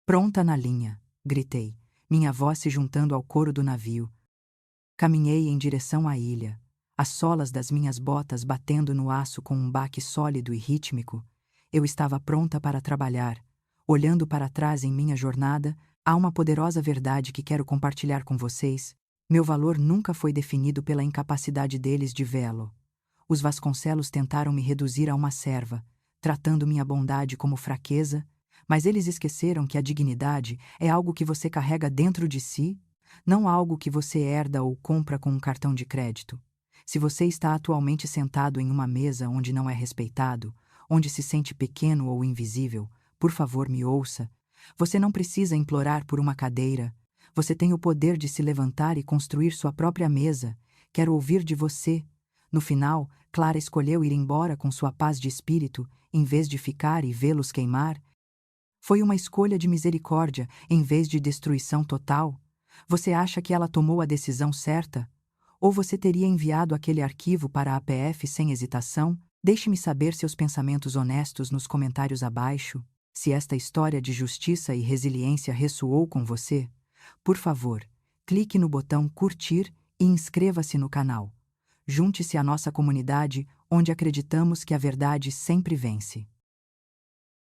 Pronta na linha, gritei, minha voz se juntando ao coro do navio. Caminhei em direção à ilha, as solas das minhas botas batendo no aço com um baque sólido e rítmico. Eu estava pronta para trabalhar. Olhando para trás em minha jornada, há uma poderosa verdade que quero compartilhar com vocês. Meu valor nunca foi definido pela incapacidade deles de vê-lo. Os Vasconcelos tentaram me reduzir a uma serva, tratando minha bondade como fraqueza, mas eles esqueceram que a dignidade é algo que você carrega dentro de si, não algo que você herda ou compra com um cartão de crédito. Se você está atualmente sentado em uma mesa onde não é respeitado, onde se sente pequeno ou invisível, por favor me ouça. Você não precisa implorar por uma cadeira. Você tem o poder de se levantar e construir sua própria mesa. Quero ouvir de você. No final, Clara escolheu ir embora com sua paz de espírito, em vez de ficar e vê-los queimar. Foi uma escolha de misericórdia, em vez de destruição total. Você acha que ela tomou a decisão certa? Ou você teria enviado aquele arquivo para a APF sem hesitação? Deixe-me saber seus pensamentos honestos nos comentários abaixo. Se esta história de justiça e resiliência ressoou com você, por favor, clique no botão curtir e inscreva-se no canal. Junte-se à nossa comunidade, onde acreditamos que a verdade sempre vence.